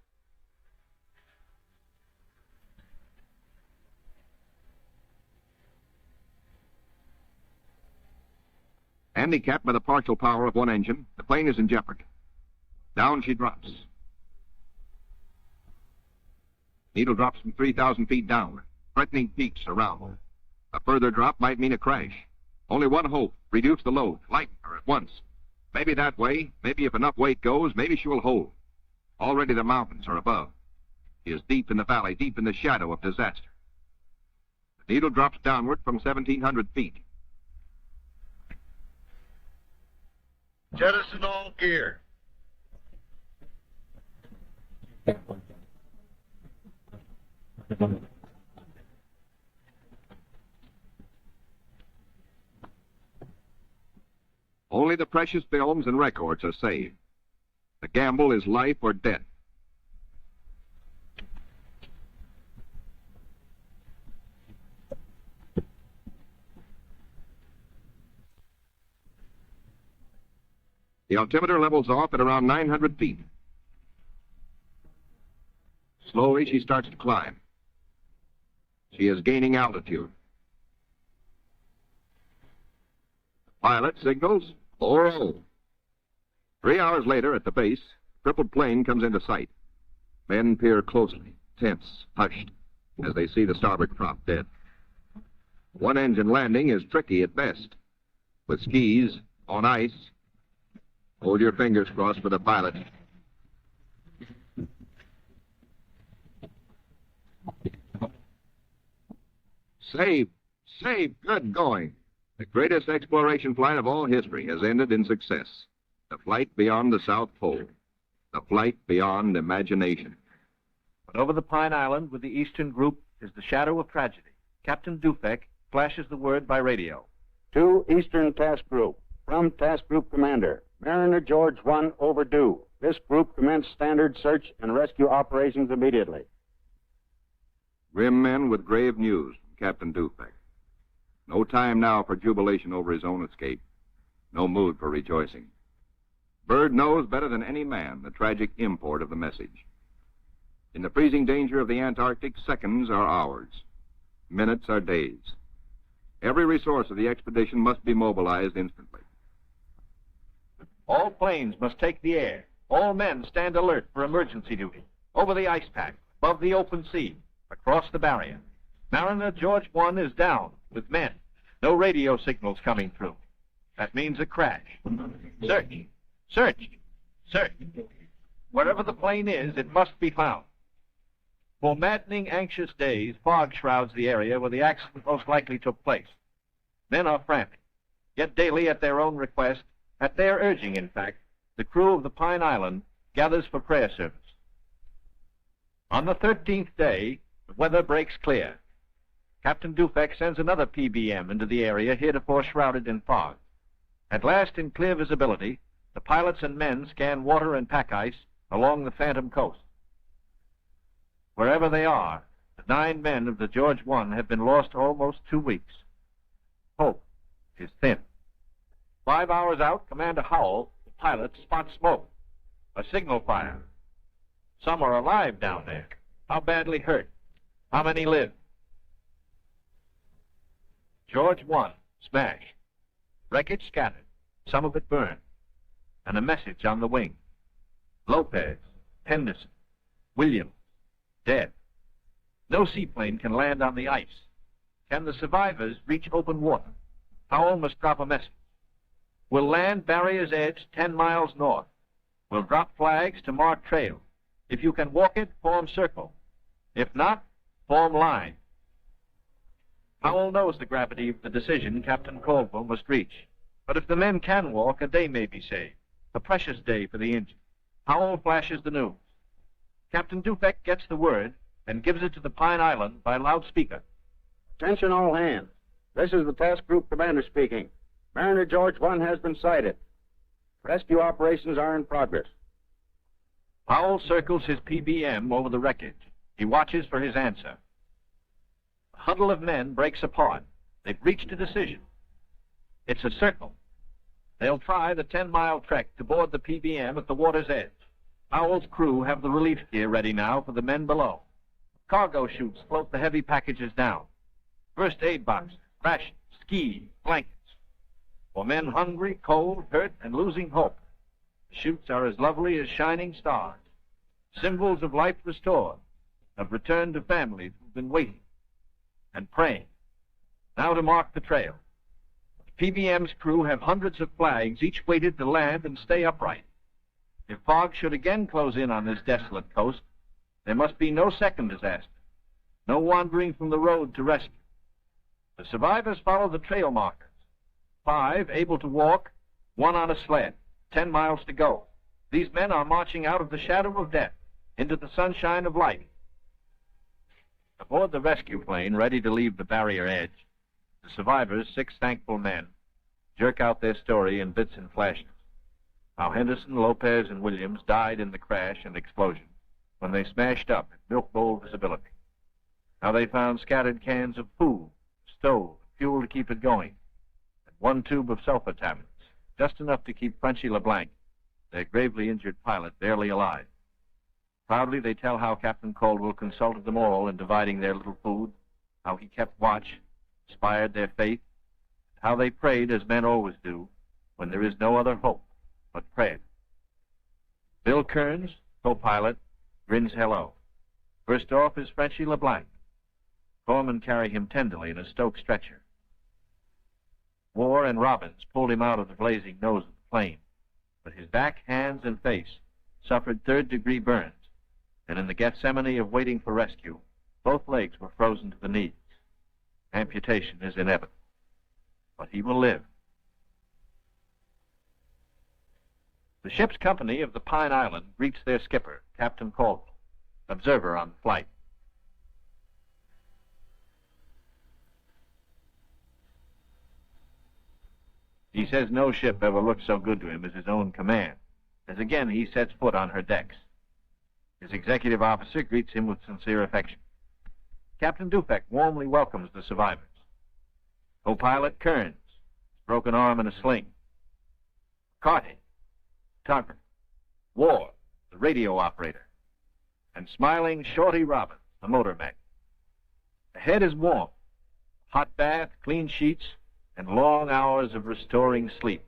Handicapped by the partial power of one engine, the plane is in jeopardy. Down she drops. Needle drops from 3,000 feet down. Threatening peaks around. A further drop might mean a crash. Only one hope: reduce the load, lighten her at once. Maybe that way, maybe if enough weight goes, maybe she will hold. Already the mountains are above. She is deep in the valley, deep in the shadow of disaster. The needle drops downward from 1,700 feet. Jettison all gear. Only the precious films and records are saved. The gamble is life or death. The altimeter levels off at around 900 feet. Slowly, she starts to climb. She is gaining altitude. Pilot signals 4-0. 3 hours later, at the base, crippled plane comes into sight. Men peer closely, tense, hushed, as they see the starboard prop dead. One engine landing is tricky at best. With skis, on ice, hold your fingers crossed for the pilot. Save, good going. The greatest exploration flight of all history has ended in success. The flight beyond the South Pole. The flight beyond imagination. But over the Pine Island with the Eastern Group is the shadow of tragedy. Captain Dufek flashes the word by radio. To Eastern Task Group. From Task Group Commander. Mariner George 1 overdue. This group commence standard search and rescue operations immediately. Grim men with grave news from Captain Dufek. No time now for jubilation over his own escape. No mood for rejoicing. Bird knows better than any man the tragic import of the message. In the freezing danger of the Antarctic, seconds are hours. Minutes are days. Every resource of the expedition must be mobilized instantly. All planes must take the air. All men stand alert for emergency duty. Over the ice pack, above the open sea, across the barrier. Mariner George 1 is down with men. No radio signals coming through. That means a crash. Search. Search. Search. Wherever the plane is, it must be found. For maddening, anxious days, fog shrouds the area where the accident most likely took place. Men are frantic. Yet daily, at their own request, at their urging, in fact, the crew of the Pine Island gathers for prayer service. On the 13th day, the weather breaks clear. Captain Dufek sends another PBM into the area heretofore shrouded in fog. At last, in clear visibility, the pilots and men scan water and pack ice along the Phantom Coast. Wherever they are, the 9 men of the George 1 have been lost almost 2 weeks. Hope is thin. 5 hours out, Commander Howell, the pilot, spots smoke. A signal fire. Some are alive down there. How badly hurt? How many live? George 1, smashed. Wreckage scattered, some of it burned. And a message on the wing. Lopez, Henderson, Williams, dead. No seaplane can land on the ice. Can the survivors reach open water? Powell must drop a message. Will land barrier's edge 10 miles north. Will drop flags to mark trail. If you can walk it, form circle. If not, form line. Powell knows the gravity of the decision Captain Caldwell must reach. But if the men can walk, a day may be saved. A precious day for the injured. Powell flashes the news. Captain Dufek gets the word and gives it to the Pine Island by loudspeaker. Attention all hands. This is the task group commander speaking. Mariner George 1 has been sighted. Rescue operations are in progress. Powell circles his PBM over the wreckage. He watches for his answer. A huddle of men breaks apart. They've reached a decision. It's a circle. They'll try the 10-mile trek to board the PBM at the water's edge. Powell's crew have the relief gear ready now for the men below. Cargo chutes float the heavy packages down. First aid boxes, rations, skis, blankets. For men hungry, cold, hurt, and losing hope, the chutes are as lovely as shining stars, symbols of life restored, of return to families who've been waiting and praying. Now to mark the trail. The PBM's crew have hundreds of flags, each weighted to land and stay upright. If fog should again close in on this desolate coast, there must be no second disaster, no wandering from the road to rescue. The survivors follow the trail markers. 5 able to walk, 1 on a sled, 10 miles to go. These men are marching out of the shadow of death into the sunshine of life. Aboard the rescue plane, ready to leave the barrier edge, the survivors, 6 thankful men, jerk out their story in bits and flashes. How Henderson, Lopez, and Williams died in the crash and explosion when they smashed up at milk bowl visibility. How they found scattered cans of food, stove, fuel to keep it going, and 1 tube of sulfur tablets, just enough to keep Frenchy LeBlanc, their gravely injured pilot, barely alive. Proudly they tell how Captain Caldwell consulted them all in dividing their little food, how he kept watch, inspired their faith, how they prayed as men always do when there is no other hope but prayer. Bill Kearns, co-pilot, grins hello. First off is Frenchy LeBlanc. Corpsmen carry him tenderly in a Stoke stretcher. War and Robbins pulled him out of the blazing nose of the plane, but his back, hands, and face suffered third-degree burns, and in the Gethsemane of waiting for rescue, both legs were frozen to the knees. Amputation is inevitable, but he will live. The ship's company of the Pine Island greets their skipper, Captain Caldwell, observer on the flight. He says no ship ever looked so good to him as his own command, as again he sets foot on her decks. His executive officer greets him with sincere affection. Captain Dufek warmly welcomes the survivors. Co-pilot Kearns, broken arm in a sling. McCarty, photographer. Ward, the radio operator. And smiling Shorty Robbins, the motor mech. The head is warm. Hot bath, clean sheets, and long hours of restoring sleep.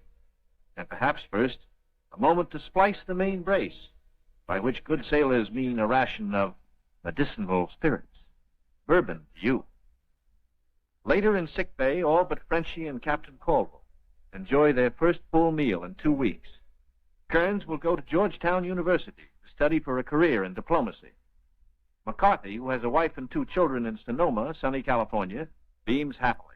And perhaps first, a moment to splice the main brace, by which good sailors mean a ration of medicinal spirits. Bourbon to you. Later in sick bay, all but Frenchy and Captain Caldwell enjoy their first full meal in 2 weeks. Kearns will go to Georgetown University to study for a career in diplomacy. McCarthy, who has a wife and 2 children in Sonoma, sunny California, beams happily.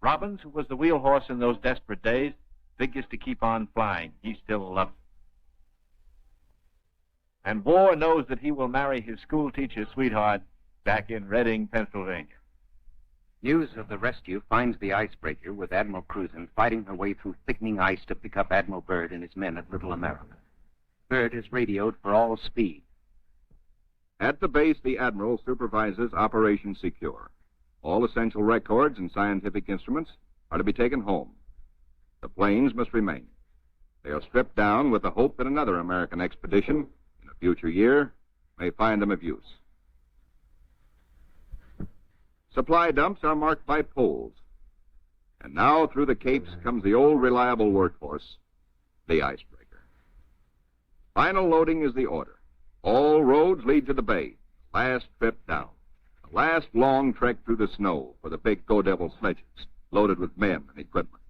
Robbins, who was the wheel horse in those desperate days, figures to keep on flying. He still loves it. And Bohr knows that he will marry his school teacher sweetheart back in Reading, Pennsylvania. News of the rescue finds the icebreaker with Admiral Cruzen fighting her way through thickening ice to pick up Admiral Byrd and his men at Little America. Byrd has radioed for all speed. At the base, the Admiral supervises Operation Secure. All essential records and scientific instruments are to be taken home. The planes must remain. They are stripped down with the hope that another American expedition in a future year may find them of use. Supply dumps are marked by poles. And now through the capes comes the old reliable workhorse, the icebreaker. Final loading is the order. All roads lead to the bay. Last trip down. The last long trek through the snow for the big Go Devil sledges, loaded with men and equipment.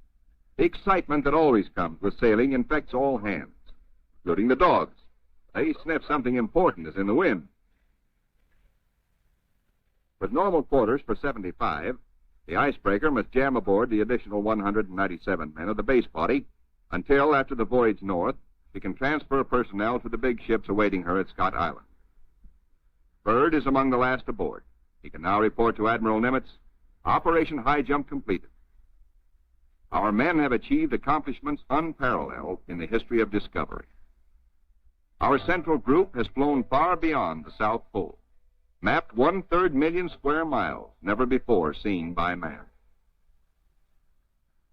The excitement that always comes with sailing infects all hands, including the dogs. They sniff something important is in the wind. With normal quarters for 75, the icebreaker must jam aboard the additional 197 men of the base body until, after the voyage north, she can transfer personnel to the big ships awaiting her at Scott Island. Byrd is among the last aboard. He can now report to Admiral Nimitz, Operation Highjump completed. Our men have achieved accomplishments unparalleled in the history of discovery. Our central group has flown far beyond the South Pole, mapped 1/3 million square miles never before seen by man.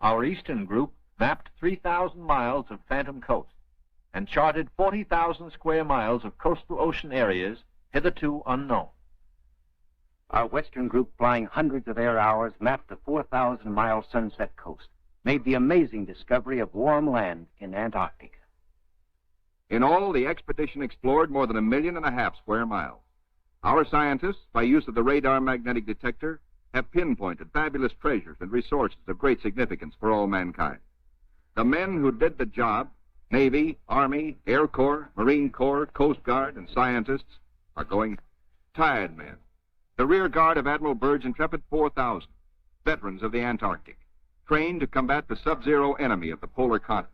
Our eastern group mapped 3,000 miles of phantom coast and charted 40,000 square miles of coastal ocean areas hitherto unknown. Our western group, flying hundreds of air hours, mapped the 4,000-mile Sunset Coast, made the amazing discovery of warm land in Antarctica. In all, the expedition explored more than 1.5 million square miles. Our scientists, by use of the radar magnetic detector, have pinpointed fabulous treasures and resources of great significance for all mankind. The men who did the job, Navy, Army, Air Corps, Marine Corps, Coast Guard, and scientists, are going tired men. The rear guard of Admiral Byrd's intrepid 4,000, veterans of the Antarctic, trained to combat the sub-zero enemy of the polar continent.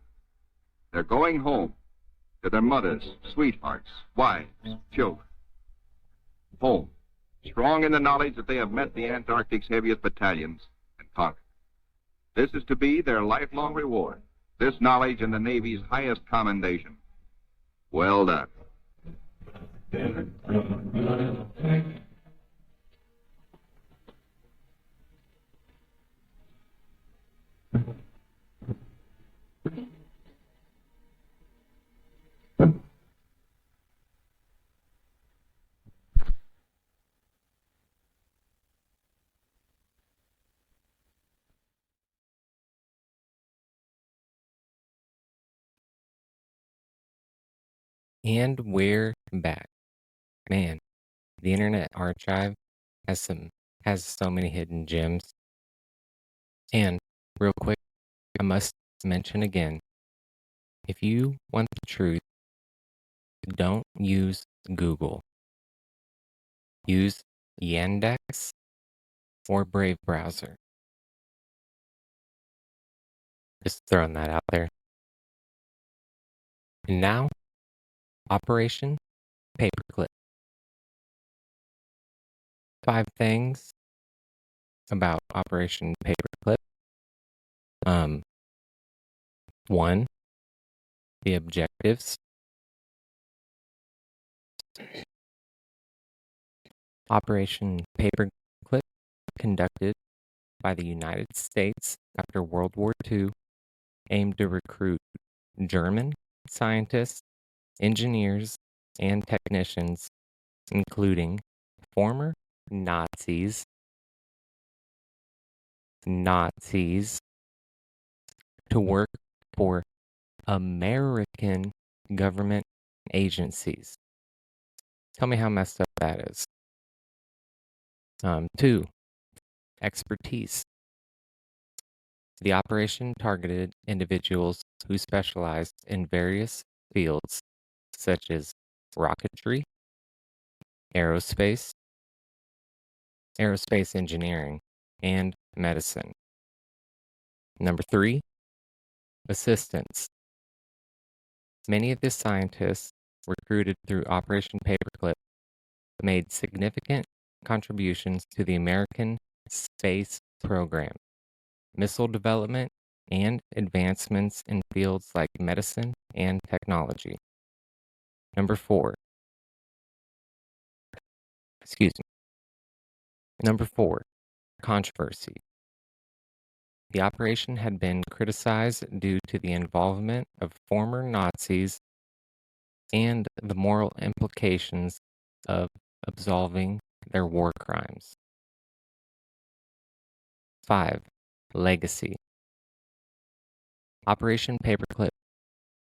They're going home to their mothers, sweethearts, wives, children. Home, strong in the knowledge that they have met the Antarctic's heaviest battalions and conquered. This is to be their lifelong reward, this knowledge and the Navy's highest commendation. Well done. And we're back. Man, the Internet Archive has so many hidden gems. And real quick, I must mention again, if you want the truth, don't use Google. Use Yandex or Brave browser. Just throwing that out there. And now, Operation Paperclip. 5 things about Operation Paperclip. 1, the objectives. Operation Paperclip, conducted by the United States after World War II, aimed to recruit German scientists, engineers, and technicians, including former Nazis, to work for American government agencies. Tell me how messed up that is. 2, expertise. The operation targeted individuals who specialized in various fields, such as rocketry, aerospace engineering, and medicine. 3, assistance. Many of the scientists recruited through Operation Paperclip made significant contributions to the American space program, missile development, and advancements in fields like medicine and technology. 4, controversy. The operation had been criticized due to the involvement of former Nazis and the moral implications of absolving their war crimes. 5, legacy. Operation Paperclip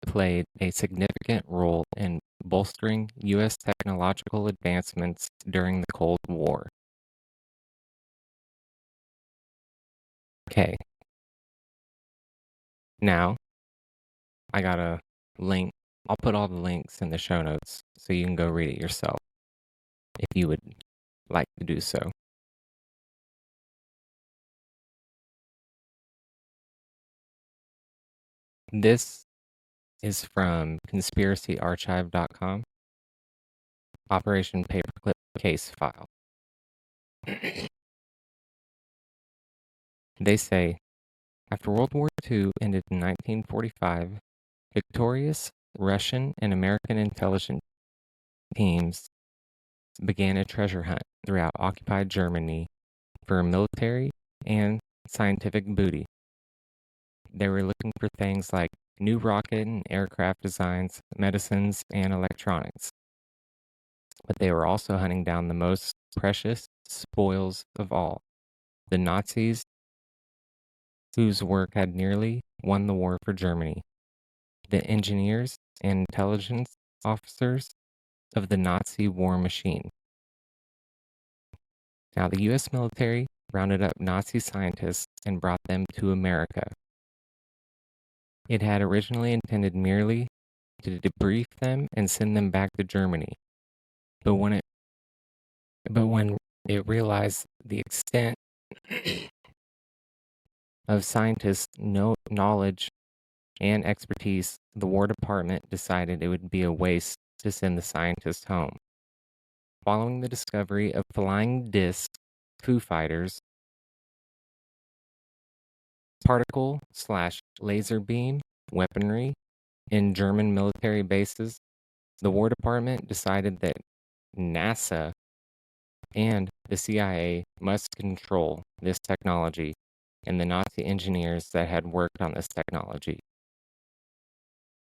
played a significant role in bolstering U.S. technological advancements during the Cold War, Okay. Now, I got a link. I'll put all the links in the show notes so you can go read it yourself if you would like to do so. This is from conspiracyarchive.com, Operation Paperclip Case File. They say, after World War II ended in 1945, victorious Russian and American intelligence teams began a treasure hunt throughout occupied Germany for military and scientific booty. They were looking for things like new rocket and aircraft designs, medicines, and electronics. But they were also hunting down the most precious spoils of all, the Nazis, whose work had nearly won the war for Germany. The engineers and intelligence officers of the Nazi war machine. Now, the U.S. military rounded up Nazi scientists and brought them to America. It had originally intended merely to debrief them and send them back to Germany. But when it realized the extent of scientists' knowledge and expertise, the War Department decided it would be a waste to send the scientists home. Following the discovery of flying disc Foo Fighters, particle/laser beam weaponry in German military bases, the War Department decided that NASA and the CIA must control this technology and the Nazi engineers that had worked on this technology.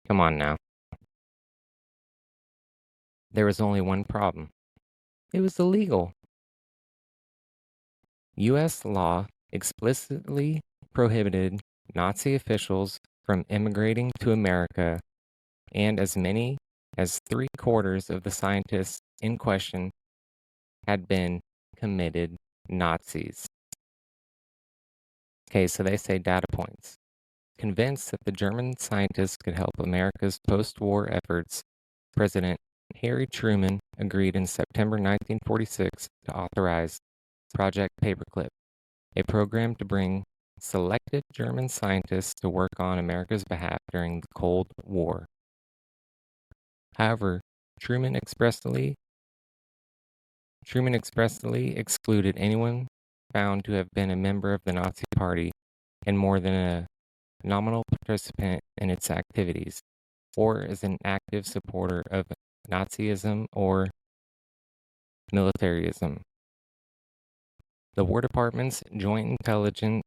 Come on now. There was only one problem. It was illegal. U.S. law explicitly prohibited Nazi officials from immigrating to America, and as many as 3/4 of the scientists in question had been committed Nazis. Okay, so they say data points. Convinced that the German scientists could help America's post-war efforts, President Harry Truman agreed in September 1946 to authorize Project Paperclip, a program to bring selected German scientists to work on America's behalf during the Cold War. However, Truman expressly excluded anyone found to have been a member of the Nazi Party and more than a nominal participant in its activities, or as an active supporter of Nazism or militarism. The War Department's Joint Intelligence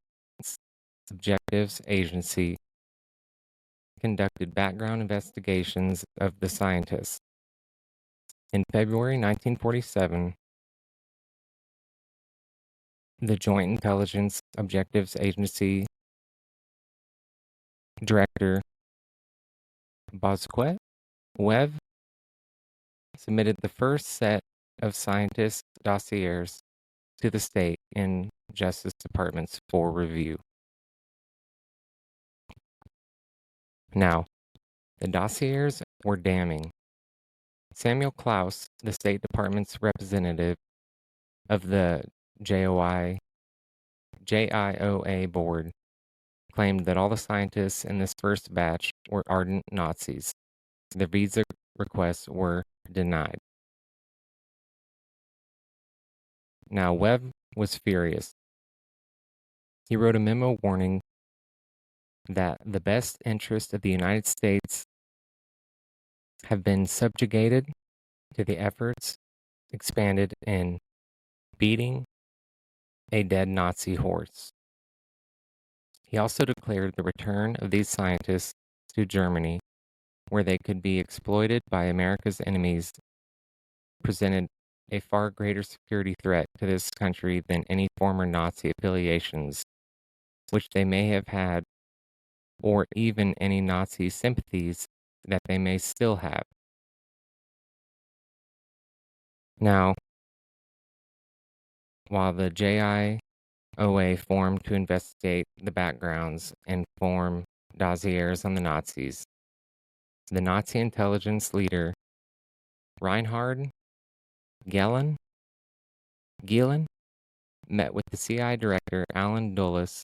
Objectives Agency conducted background investigations of the scientists. In February 1947, the Joint Intelligence Objectives Agency Director Bosquet Webb submitted the first set of scientist dossiers to the state and Justice Departments for review. Now, the dossiers were damning. Samuel Klaus, the State Department's representative of the JIOA board, claimed that all the scientists in this first batch were ardent Nazis. Their visa requests were denied. Now, Webb was furious. He wrote a memo warning that the best interests of the United States have been subjugated to the efforts expanded in beating a dead Nazi horse. He also declared the return of these scientists to Germany, where they could be exploited by America's enemies, presented a far greater security threat to this country than any former Nazi affiliations, which they may have had, or even any Nazi sympathies that they may still have. Now, while the JIOA OA formed to investigate the backgrounds and form dossiers on the Nazis. The Nazi intelligence leader, Reinhard Gehlen, met with the CIA director, Alan Dulles.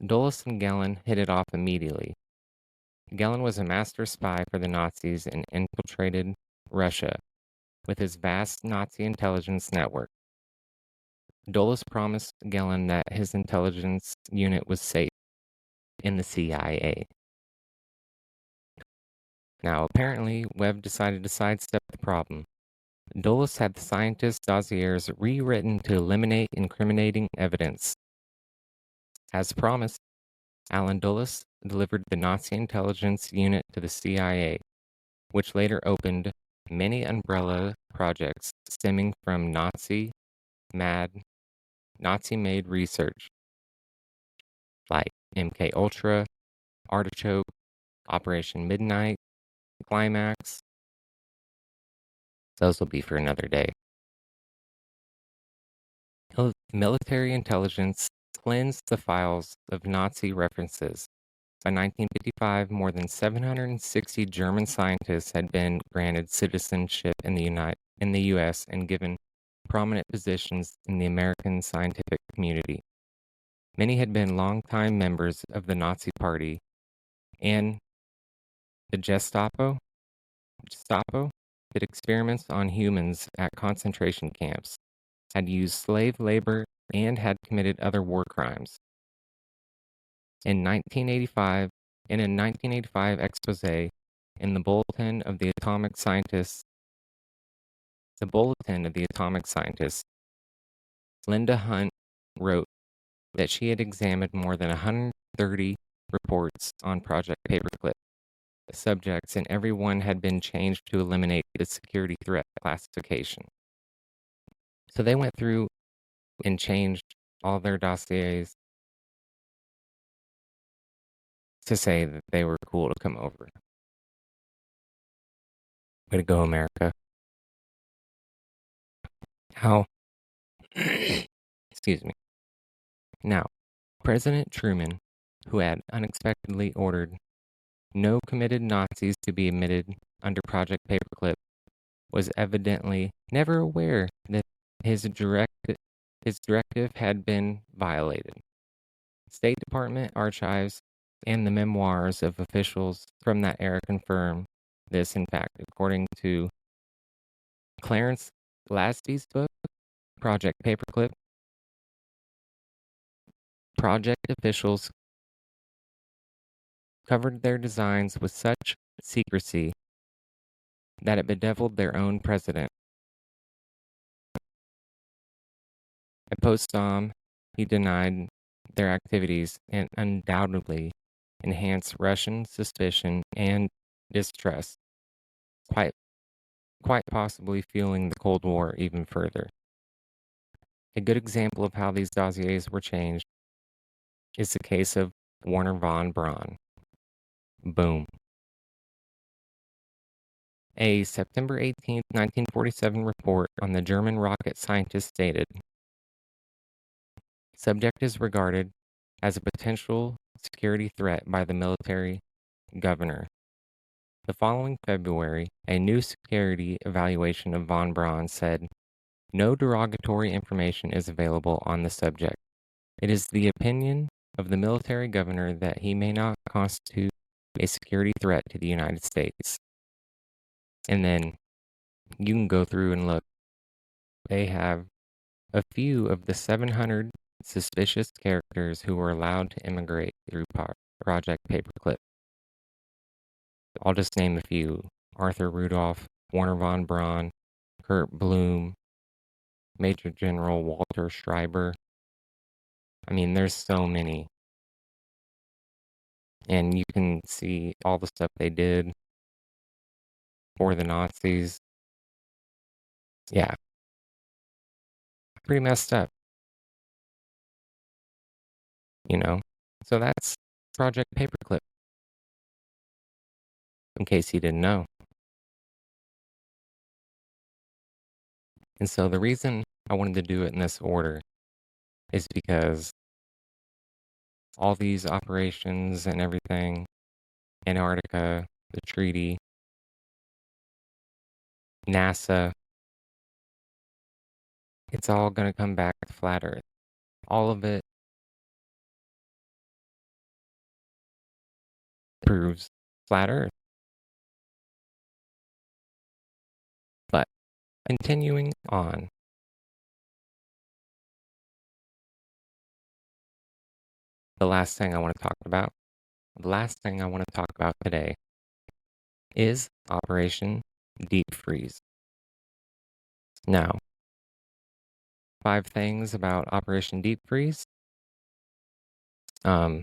Dulles and Gehlen hit it off immediately. Gehlen was a master spy for the Nazis and infiltrated Russia with his vast Nazi intelligence network. Dulles promised Gehlen that his intelligence unit was safe in the CIA. Now, apparently, Webb decided to sidestep the problem. Dulles had the scientists' dossiers rewritten to eliminate incriminating evidence. As promised, Alan Dulles delivered the Nazi intelligence unit to the CIA, which later opened many umbrella projects stemming from Nazi-made research, like MK Ultra, Artichoke, Operation Midnight, Climax. Those will be for another day. Military intelligence cleansed the files of Nazi references. By 1955, more than 760 German scientists had been granted citizenship in the U.S. and given prominent positions in the American scientific community. Many had been longtime members of the Nazi Party and the Gestapo did experiments on humans at concentration camps, had used slave labor, and had committed other war crimes. In a 1985 expose in the Bulletin of the Atomic Scientists, Linda Hunt wrote that she had examined more than 130 reports on Project Paperclip subjects, and every one had been changed to eliminate the security threat classification. So they went through and changed all their dossiers to say that they were cool to come over. Way to go, America. How? Excuse me. Now, President Truman, who had unexpectedly ordered no committed Nazis to be admitted under Project Paperclip, was evidently never aware that his directive had been violated. State Department archives and the memoirs of officials from that era confirm this. In fact, according to Clarence Lasby's book, Project Paperclip, project officials covered their designs with such secrecy that it bedeviled their own president. At Potsdam, he denied their activities and undoubtedly enhanced Russian suspicion and distrust, quite possibly fueling the Cold War even further. A good example of how these dossiers were changed is the case of Werner von Braun. Boom. A September 18, 1947 report on the German rocket scientist stated, subject is regarded as a potential security threat by the military governor. The following February, a new security evaluation of von Braun said, no derogatory information is available on the subject. It is the opinion of the military governor that he may not constitute a security threat to the United States. And then you can go through and look. They have a few of the 700 suspicious characters who were allowed to immigrate through Project Paperclip. I'll just name a few. Arthur Rudolph, Werner von Braun, Kurt Bloom, Major General Walter Schreiber. I mean, there's so many. And you can see all the stuff they did for the Nazis. Yeah. Pretty messed up. You know? So that's Project Paperclip. In case you didn't know. And so the reason I wanted to do it in this order is because all these operations and everything, Antarctica, the treaty, NASA, it's all going to come back to flat Earth. All of it proves flat Earth. But continuing on, the last thing I want to talk about today is Operation Deepfreeze. Now, 5 things about Operation Deepfreeze. The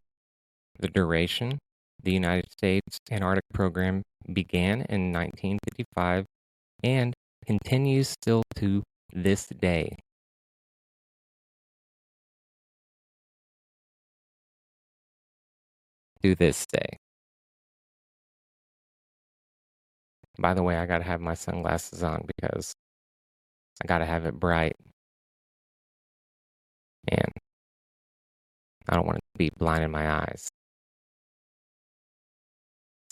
duration. The United States Antarctic program began in 1955 and continues still to this day. To this day. By the way, I gotta have my sunglasses on because I gotta have it bright. And I don't want to be blind in my eyes.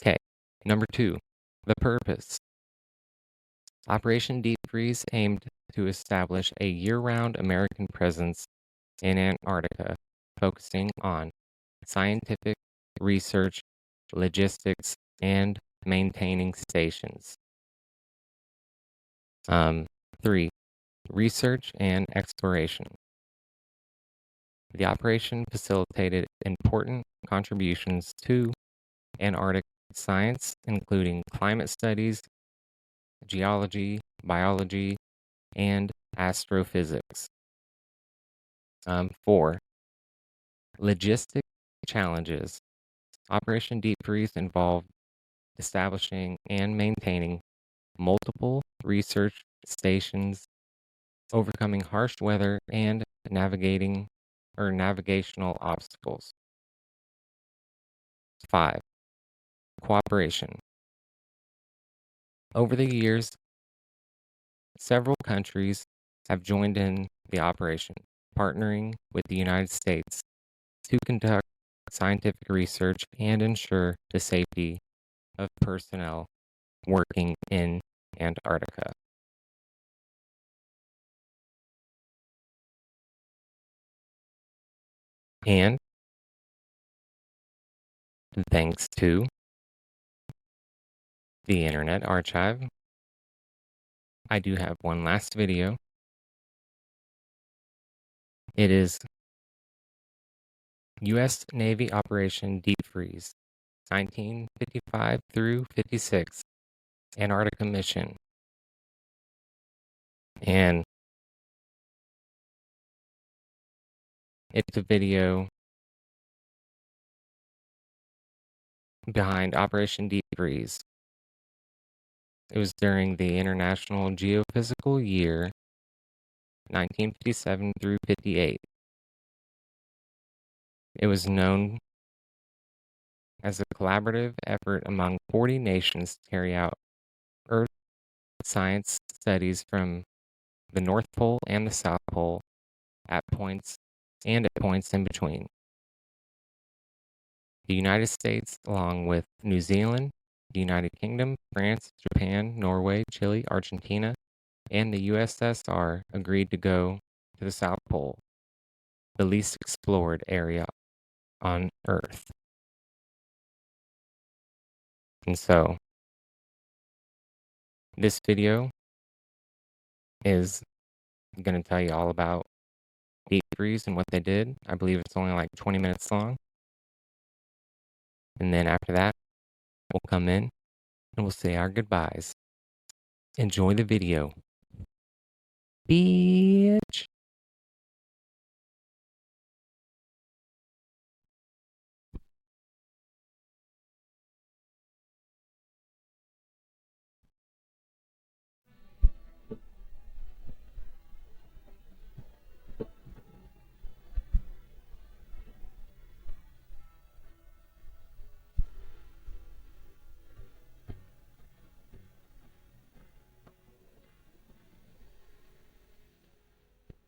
Okay, number 2, the purpose. Operation Deepfreeze aimed to establish a year-round American presence in Antarctica, focusing on scientific research, logistics, and maintaining stations. 3, research and exploration. The operation facilitated important contributions to Antarctic science, including climate studies, geology, biology, and astrophysics. 4, logistic challenges. Operation Deepfreeze involved establishing and maintaining multiple research stations, overcoming harsh weather, and navigational obstacles. 5, cooperation. Over the years, several countries have joined in the operation, partnering with the United States to conduct scientific research and ensure the safety of personnel working in Antarctica. And thanks to the Internet Archive, I do have one last video. It is U.S. Navy Operation Deepfreeze, 1955 through 56, Antarctica Mission. And it's a video behind Operation Deepfreeze. It was during the International Geophysical Year, 1957 through 58. It was known as a collaborative effort among 40 nations to carry out Earth science studies from the North Pole and the South Pole at points in between. The United States, along with New Zealand, the United Kingdom, France, Japan, Norway, Chile, Argentina, and the USSR, agreed to go to the South Pole, the least explored area on Earth. And so, this video is going to tell you all about Deepfreeze and what they did. I believe it's only like 20 minutes long. And then after that, we'll come in and we'll say our goodbyes. Enjoy the video. Bitch.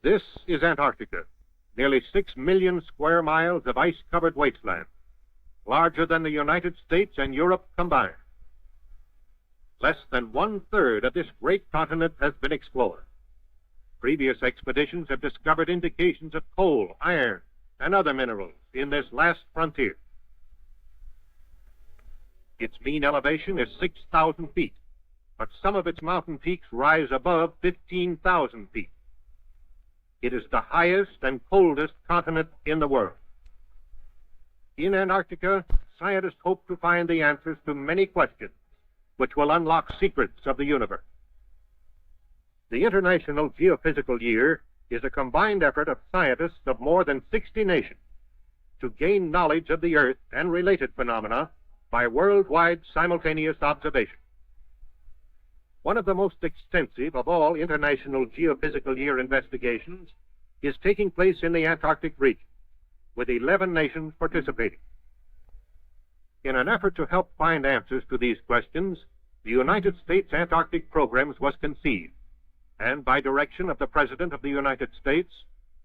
This is Antarctica, nearly 6 million square miles of ice-covered wasteland, larger than the United States and Europe combined. Less than one-third of this great continent has been explored. Previous expeditions have discovered indications of coal, iron, and other minerals in this last frontier. Its mean elevation is 6,000 feet, but some of its mountain peaks rise above 15,000 feet. It is the highest and coldest continent in the world. In Antarctica, scientists hope to find the answers to many questions which will unlock secrets of the universe. The International Geophysical Year is a combined effort of scientists of more than 60 nations to gain knowledge of the Earth and related phenomena by worldwide simultaneous observation. One of the most extensive of all International Geophysical Year investigations is taking place in the Antarctic region, with 11 nations participating. In an effort to help find answers to these questions, the United States Antarctic Programs was conceived, and by direction of the President of the United States,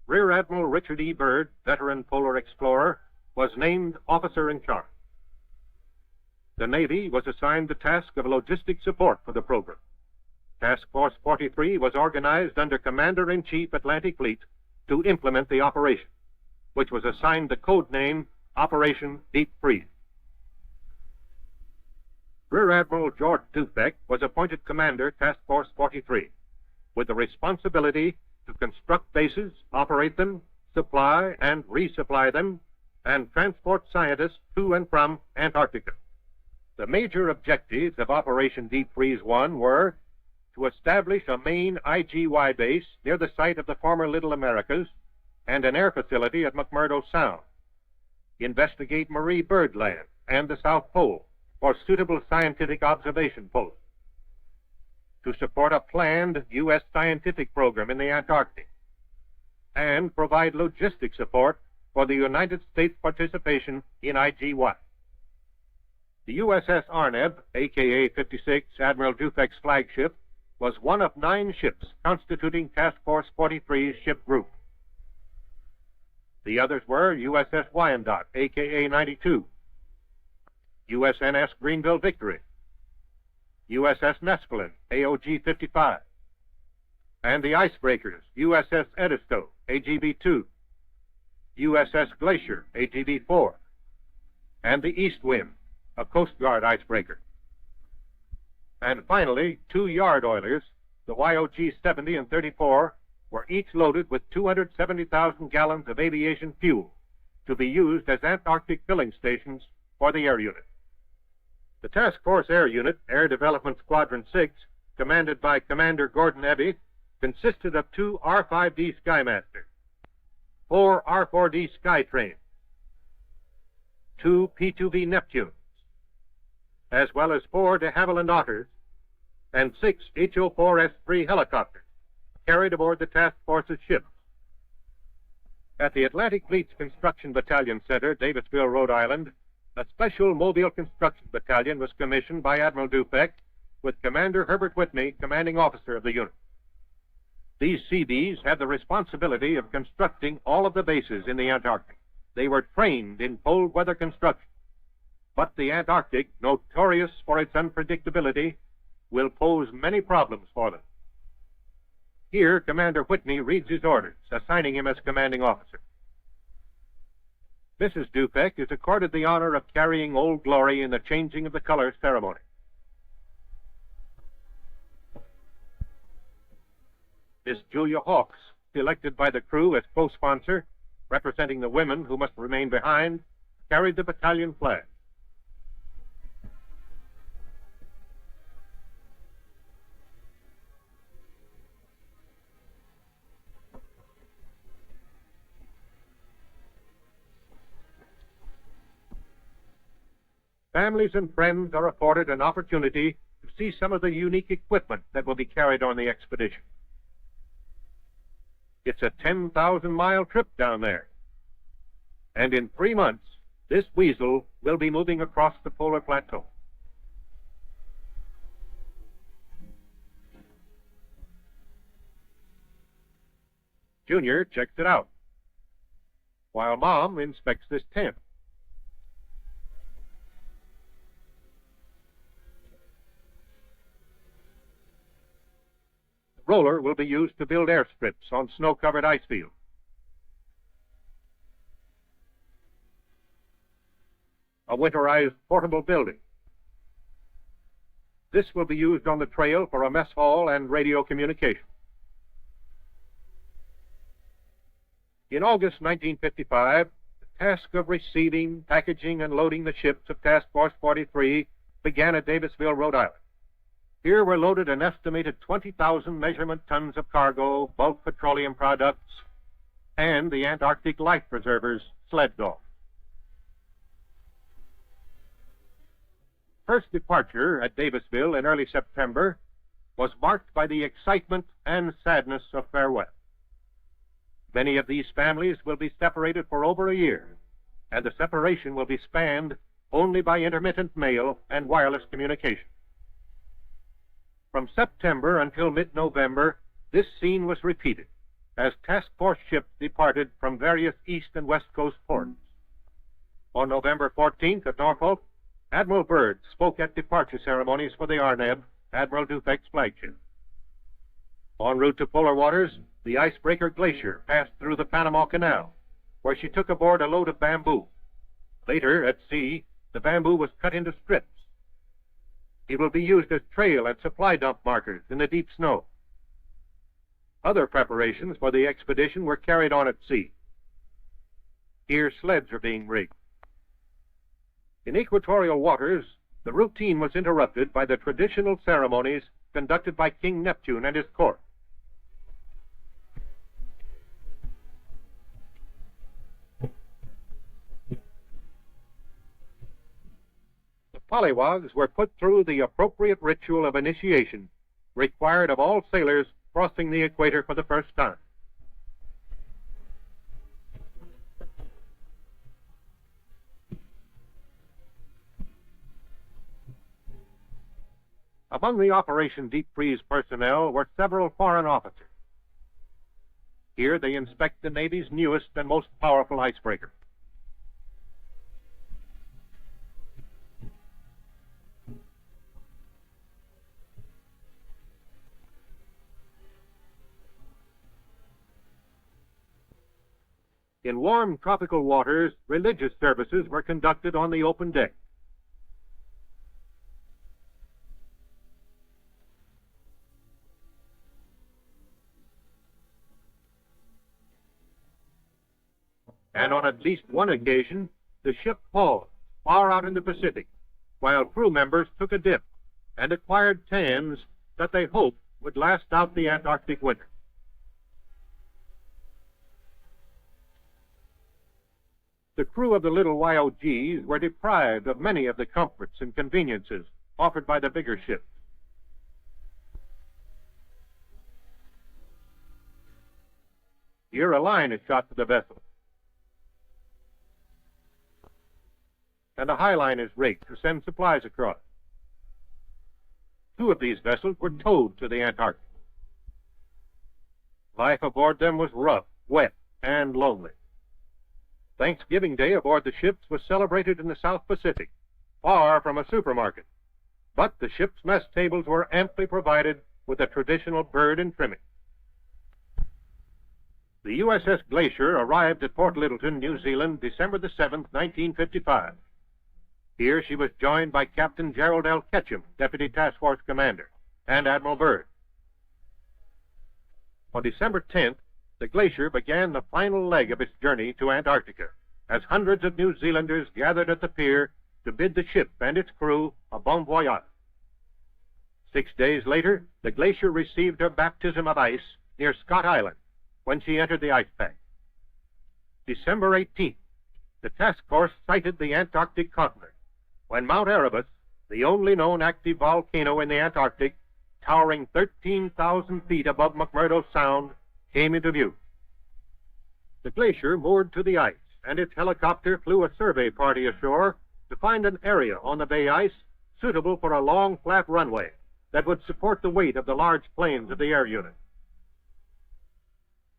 Rear Admiral Richard E. Byrd, veteran polar explorer, was named officer in charge. The Navy was assigned the task of logistic support for the program. Task Force 43 was organized under Commander-in-Chief Atlantic Fleet to implement the operation, which was assigned the code name Operation Deepfreeze. Rear Admiral George Dufek was appointed Commander Task Force 43, with the responsibility to construct bases, operate them, supply and resupply them, and transport scientists to and from Antarctica. The major objectives of Operation Deepfreeze 1 were to establish a main IGY base near the site of the former Little Americas and an air facility at McMurdo Sound, investigate Marie Byrd Land and the South Pole for suitable scientific observation posts, to support a planned U.S. scientific program in the Antarctic, and provide logistic support for the United States participation in IGY. The USS Arneb, a.k.a. 56, Admiral Dufek's flagship, was one of 9 ships constituting Task Force 43's ship group. The others were USS Wyandotte, a.k.a. 92, USNS Greenville Victory, USS Neskelen, AOG 55, and the icebreakers USS Edisto, AGB 2, USS Glacier, AGB 4, and the East Wind, a Coast Guard icebreaker. And finally, 2 yard oilers, the YOG 70 and 34, were each loaded with 270,000 gallons of aviation fuel to be used as Antarctic filling stations for the air unit. The Task Force Air Unit, Air Development Squadron 6, commanded by Commander Gordon Eby, consisted of 2 R-5D Skymasters, 4 R-4D Skytrains, 2 P-2V Neptunes, as well as 4 de Havilland Otters and 6 HO-4S-3 helicopters carried aboard the task force's ships. At the Atlantic Fleet's Construction Battalion Center, Davisville, Rhode Island, a special mobile construction battalion was commissioned by Admiral Dufek, with Commander Herbert Whitney, commanding officer of the unit. These Seabees had the responsibility of constructing all of the bases in the Antarctic. They were trained in cold weather construction. But the Antarctic, notorious for its unpredictability, will pose many problems for them. Here, Commander Whitney reads his orders, assigning him as commanding officer. Mrs. Dufek is accorded the honor of carrying Old Glory in the changing of the colors ceremony. Miss Julia Hawkes, selected by the crew as co-sponsor, representing the women who must remain behind, carried the battalion flag. Families and friends are afforded an opportunity to see some of the unique equipment that will be carried on the expedition. It's a 10,000-mile trip down there. And in 3 months, this weasel will be moving across the polar plateau. Junior checks it out. while Mom inspects this tent. The roller will be used to build airstrips on snow-covered ice fields. A winterized portable building. This will be used on the trail for a mess hall and radio communication. In August 1955, the task of receiving, packaging, and loading the ships of Task Force 43 began at Davisville, Rhode Island. Here were loaded an estimated 20,000 measurement tons of cargo, bulk petroleum products, and the Antarctic life preservers, sled dogs. First departure at Davisville in early September was marked by the excitement and sadness of farewell. Many of these families will be separated for over a year, and the separation will be spanned only by intermittent mail and wireless communication. From September until mid-November, this scene was repeated as task force ships departed from various east and west coast ports. On November 14th at Norfolk, Admiral Byrd spoke at departure ceremonies for the Arneb, Admiral Dufek's flagship. En route to polar waters, the icebreaker Glacier passed through the Panama Canal, where she took aboard a load of bamboo. Later, at sea, the bamboo was cut into strips. It will be used as trail and supply dump markers in the deep snow. Other preparations for the expedition were carried on at sea. Here, sleds are being rigged. In equatorial waters, the routine was interrupted by the traditional ceremonies conducted by King Neptune and his court. The pollywogs were put through the appropriate ritual of initiation required of all sailors crossing the equator for the first time. Among the Operation Deepfreeze personnel were several foreign officers. Here they inspect the Navy's newest and most powerful icebreaker. In warm tropical waters, religious services were conducted on the open deck. And on at least one occasion, the ship paused far out in the Pacific, while crew members took a dip and acquired tans that they hoped would last out the Antarctic winter. The crew of the little YOGs were deprived of many of the comforts and conveniences offered by the bigger ships. Here a line is shot to the vessel, and a high line is rigged to send supplies across. Two of these vessels were towed to the Antarctic. Life aboard them was rough, wet, and lonely. Thanksgiving Day aboard the ships was celebrated in the South Pacific, far from a supermarket. But the ship's mess tables were amply provided with a traditional bird and trimming. The USS Glacier arrived at Port Lyttelton, New Zealand, December the 7th, 1955. Here she was joined by Captain Gerald L. Ketchum, Deputy Task Force Commander, and Admiral Byrd. On December 10th, the Glacier began the final leg of its journey to Antarctica, as hundreds of New Zealanders gathered at the pier to bid the ship and its crew a bon voyage. 6 days later, the Glacier received her baptism of ice near Scott Island, when she entered the ice pack. December 18th, the task force sighted the Antarctic continent, when Mount Erebus, the only known active volcano in the Antarctic, towering 13,000 feet above McMurdo Sound, came into view. The Glacier moored to the ice, and its helicopter flew a survey party ashore to find an area on the bay ice suitable for a long, flat runway that would support the weight of the large planes of the air unit.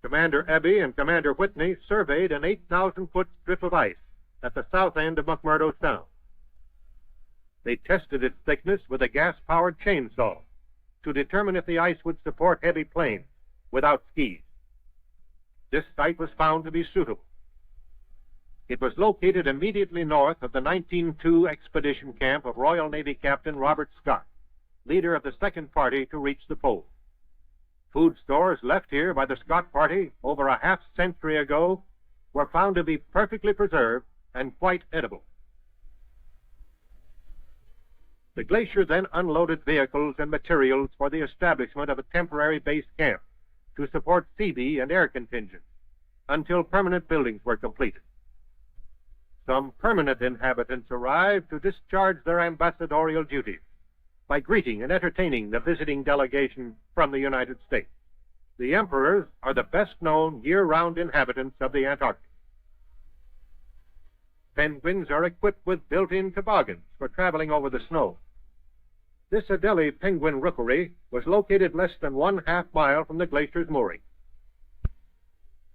Commander Eby and Commander Whitney surveyed an 8,000-foot strip of ice at the south end of McMurdo Sound. They tested its thickness with a gas-powered chainsaw to determine if the ice would support heavy planes without skis. This site was found to be suitable. It was located immediately north of the 1902 expedition camp of Royal Navy Captain Robert Scott, leader of the second party to reach the pole. Food stores left here by the Scott party over a half-century ago were found to be perfectly preserved and quite edible. The glacier then unloaded vehicles and materials for the establishment of a temporary base camp to support Seabee and air contingents until permanent buildings were completed. Some permanent inhabitants arrived to discharge their ambassadorial duties by greeting and entertaining the visiting delegation from the United States. The emperors are the best-known year-round inhabitants of the Antarctic. Penguins are equipped with built-in toboggans for traveling over the snow. This Adelie penguin rookery was located less than 1/2 mile from the glacier's mooring.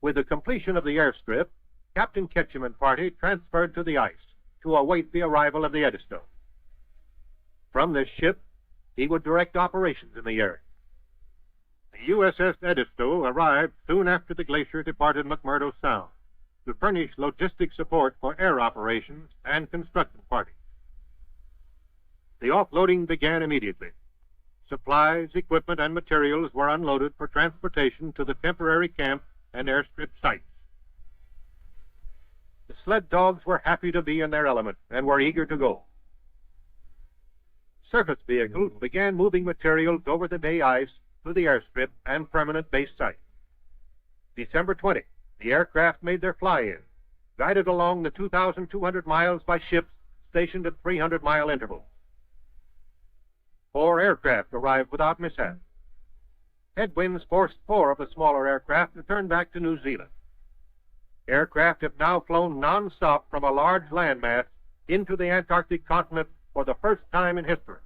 With the completion of the airstrip, Captain Ketchum and party transferred to the ice to await the arrival of the Edisto. From this ship, he would direct operations in the area. The USS Edisto arrived soon after the glacier departed McMurdo Sound to furnish logistic support for air operations and construction parties. The offloading began immediately. Supplies, equipment, and materials were unloaded for transportation to the temporary camp and airstrip sites. The sled dogs were happy to be in their element and were eager to go. Surface vehicles began moving materials over the bay ice to the airstrip and permanent base site. December 20, the aircraft made their fly-in, guided along the 2,200 miles by ships stationed at 300-mile intervals. 4 aircraft arrived without mishap. Headwinds forced 4 of the smaller aircraft to turn back to New Zealand. Aircraft have now flown non-stop from a large landmass into the Antarctic continent for the first time in history.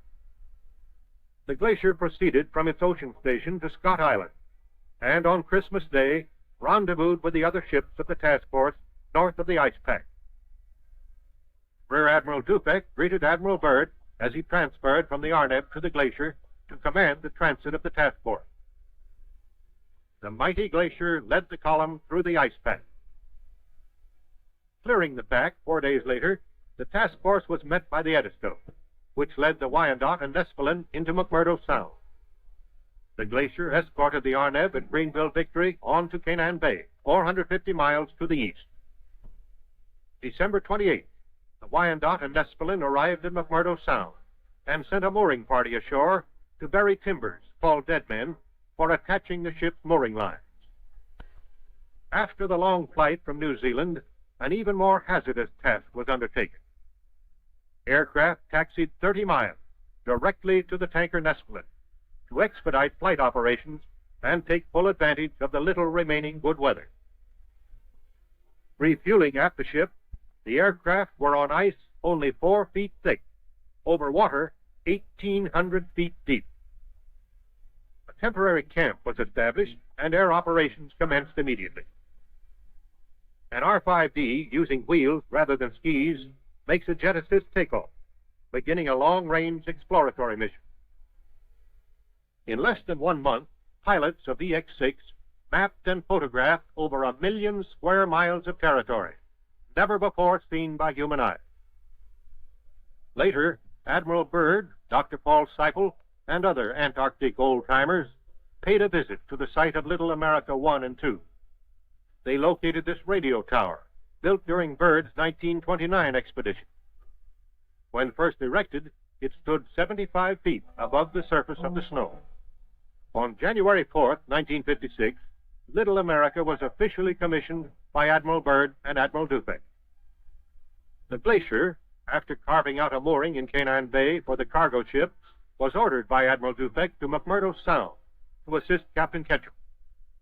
The glacier proceeded from its ocean station to Scott Island, and on Christmas Day rendezvoused with the other ships of the task force north of the ice pack. Rear Admiral Dufek greeted Admiral Byrd as he transferred from the Arneb to the glacier to command the transit of the task force. The mighty glacier led the column through the ice pack. Clearing the pack 4 days later, the task force was met by the Edisto, which led the Wyandotte and Nespelin into McMurdo Sound. The glacier escorted the Arneb and Greenville Victory on to Canaan Bay, 450 miles to the east. December 28th, the Wyandotte and Nespelin arrived at McMurdo Sound and sent a mooring party ashore to bury timbers, called dead men, for attaching the ship's mooring lines. After the long flight from New Zealand, an even more hazardous task was undertaken. Aircraft taxied 30 miles directly to the tanker Nespelin to expedite flight operations and take full advantage of the little remaining good weather. Refueling at the ship, the aircraft were on ice only 4 feet thick, over water 1,800 feet deep. A temporary camp was established and air operations commenced immediately. An R-5D using wheels rather than skis makes a jet assist takeoff, beginning a long-range exploratory mission. In less than 1 month, pilots of EX-6 mapped and photographed over 1 million square miles of territory, never before seen by human eyes. Later, Admiral Byrd, Dr. Paul Seipel, and other Antarctic old-timers paid a visit to the site of Little America 1 and 2. They located this radio tower, built during Byrd's 1929 expedition. When first erected, it stood 75 feet above the surface of the snow. On January 4th, 1956, Little America was officially commissioned by Admiral Byrd and Admiral Dufek. The glacier, after carving out a mooring in Canaan Bay for the cargo ship, was ordered by Admiral Dufek to McMurdo Sound to assist Captain Ketchum.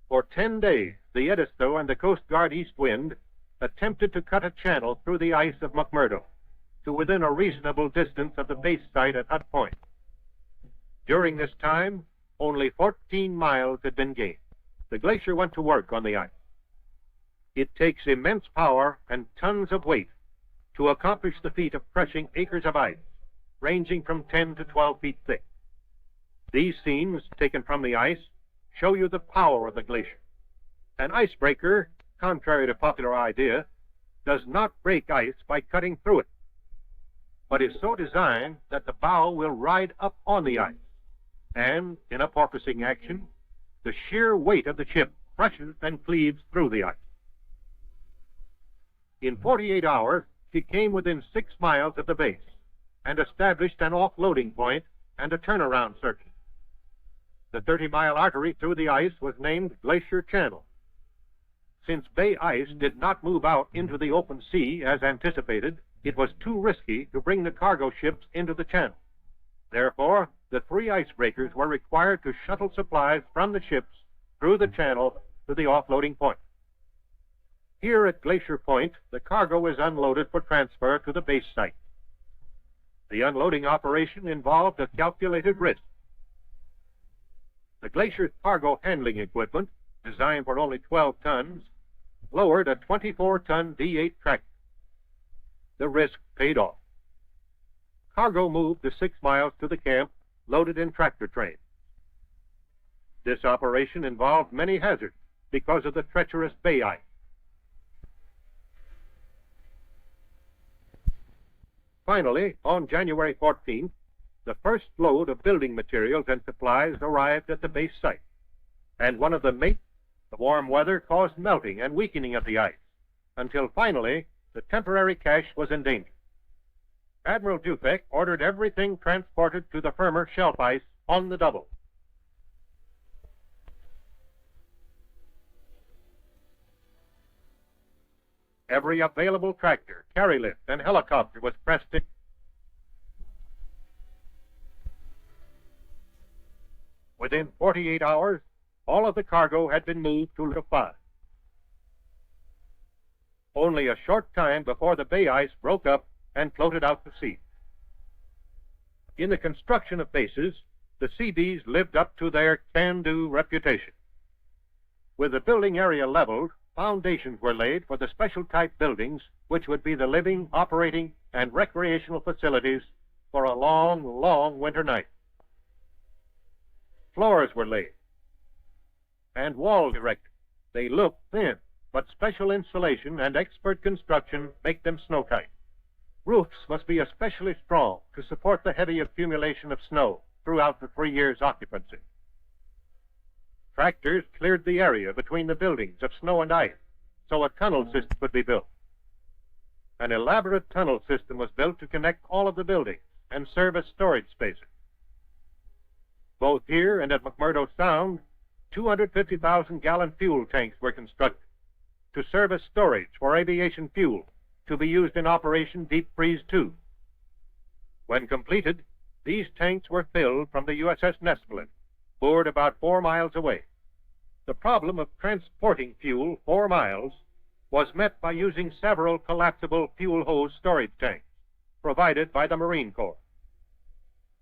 For 10 days, the Edisto and the Coast Guard East Wind attempted to cut a channel through the ice of McMurdo to within a reasonable distance of the base site at Hut Point. During this time, only 14 miles had been gained. the glacier went to work on the ice. It takes immense power and tons of weight to accomplish the feat of crushing acres of ice, ranging from 10 to 12 feet thick. These scenes, taken from the ice, show you the power of the glacier. An icebreaker, contrary to popular idea, does not break ice by cutting through it, but is so designed that the bow will ride up on the ice, and, in a porpoising action, the sheer weight of the ship crushes and cleaves through the ice. In 48 hours, she came within 6 miles of the base and established an offloading point and a turnaround circuit. The 30-mile artery through the ice was named Glacier Channel. Since bay ice did not move out into the open sea as anticipated, it was too risky to bring the cargo ships into the channel. Therefore, the 3 icebreakers were required to shuttle supplies from the ships through the channel to the offloading point. Here at Glacier Point, the cargo is unloaded for transfer to the base site. The unloading operation involved a calculated risk. The Glacier's cargo handling equipment, designed for only 12 tons, lowered a 24-ton D8 tractor. The risk paid off. Cargo moved the 6 miles to the camp, loaded in tractor trains. This operation involved many hazards because of the treacherous bay ice. Finally, on January 14th, the first load of building materials and supplies arrived at the base site, and one of the mates, the warm weather caused melting and weakening of the ice, until finally the temporary cache was in danger. Admiral Dufek ordered everything transported to the firmer shelf ice on the double. Every available tractor, carry lift, and helicopter was pressed in. Within 48 hours, all of the cargo had been moved to Little 5. Only a short time before the bay ice broke up and floated out to sea. In the construction of bases, the Seabees lived up to their can-do reputation. With the building area leveled, foundations were laid for the special type buildings which would be the living, operating, and recreational facilities for a long, long winter night. Floors were laid and walls erected. They look thin, but special insulation and expert construction make them snow-tight. Roofs must be especially strong to support the heavy accumulation of snow throughout the 3 years' occupancy. Tractors cleared the area between the buildings of snow and ice so a tunnel system could be built. An elaborate tunnel system was built to connect all of the buildings and serve as storage spaces. Both here and at McMurdo Sound, 250,000-gallon fuel tanks were constructed to serve as storage for aviation fuel to be used in Operation Deepfreeze 2. When completed, these tanks were filled from the USS Nespelin, moored about 4 miles away. The problem of transporting fuel 4 miles was met by using several collapsible fuel hose storage tanks provided by the Marine Corps.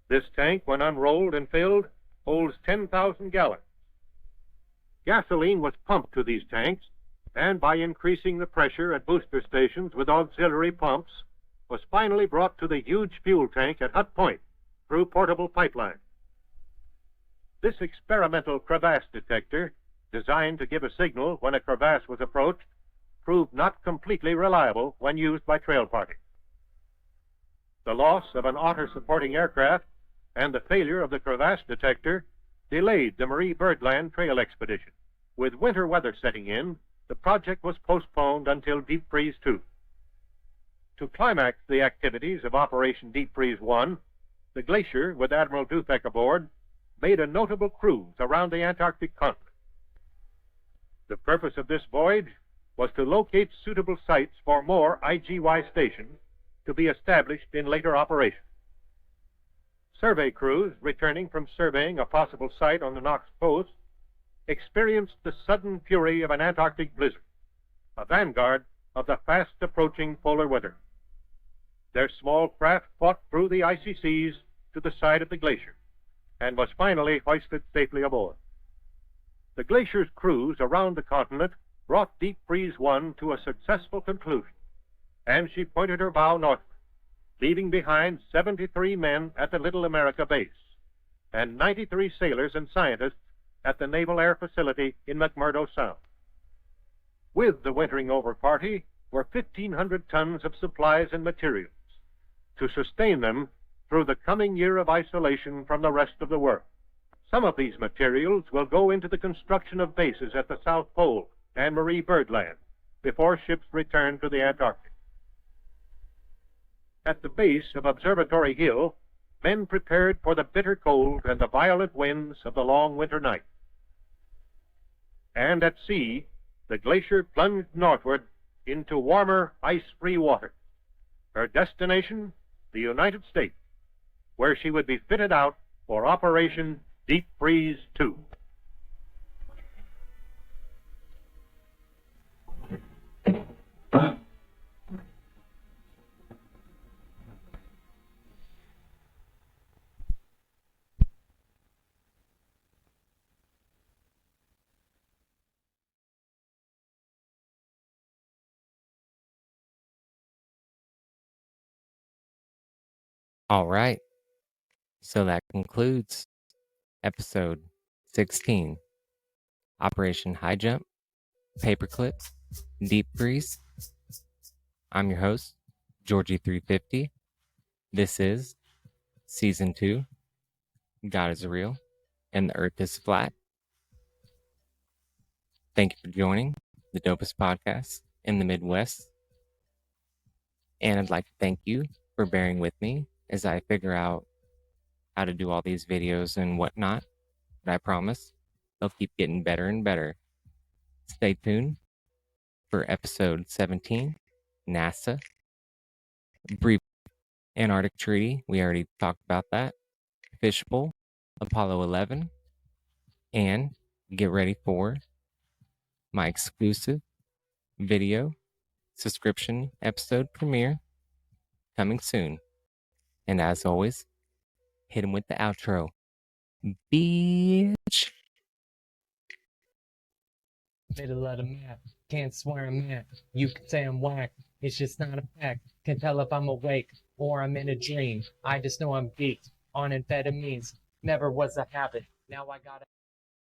This tank, when unrolled and filled, holds 10,000 gallons. Gasoline was pumped to these tanks, and by increasing the pressure at booster stations with auxiliary pumps, was finally brought to the huge fuel tank at Hut Point through portable pipeline. This experimental crevasse detector, designed to give a signal when a crevasse was approached, proved not completely reliable when used by trail parties. The loss of an otter-supporting aircraft and the failure of the crevasse detector delayed the Marie Birdland trail expedition. With winter weather setting in, the project was postponed until Deep Freeze 2. To climax the activities of Operation Deep Freeze 1, the Glacier, with Admiral Dufek aboard, made a notable cruise around the Antarctic continent. The purpose of this voyage was to locate suitable sites for more IGY stations to be established in later operations. Survey crews returning from surveying a possible site on the Knox Coast experienced the sudden fury of an Antarctic blizzard, a vanguard of the fast-approaching polar winter. Their small craft fought through the icy seas to the side of the glacier and was finally hoisted safely aboard. The glacier's cruise around the continent brought Deepfreeze 1 to a successful conclusion, and she pointed her bow northward, leaving behind 73 men at the Little America base and 93 sailors and scientists at the Naval Air Facility in McMurdo Sound. With the wintering over party were 1,500 tons of supplies and materials to sustain them through the coming year of isolation from the rest of the world. Some of these materials will go into the construction of bases at the South Pole and Marie Birdland before ships return to the Antarctic. At the base of Observatory Hill, men prepared for the bitter cold and the violent winds of the long winter night. And at sea, the glacier plunged northward into warmer, ice-free water. Her destination, the United States, where she would be fitted out for Operation Deepfreeze 2. All right. So that concludes episode 16, Operation Highjump, Paperclip, Deepfreeze. I'm your host, Georgie350. This is Season 2, God is Real, and the Earth is Flat. Thank you for joining the dopest podcast in the Midwest. And I'd like to thank you for bearing with me as I figure out how to do all these videos and whatnot. But I promise they'll keep getting better and better. Stay tuned for episode 17, NASA. Brief Antarctic Treaty, we already talked about that. Fishbowl, Apollo 11. And get ready for my exclusive video subscription episode premiere coming soon. And as always, hit him with the outro. Bitch. Middle of the map, can't swear I'm at. You can say I'm whack, it's just not a fact. Can tell if I'm awake or I'm in a dream. I just know I'm geeked on amphetamines. Never was a habit, now I gotta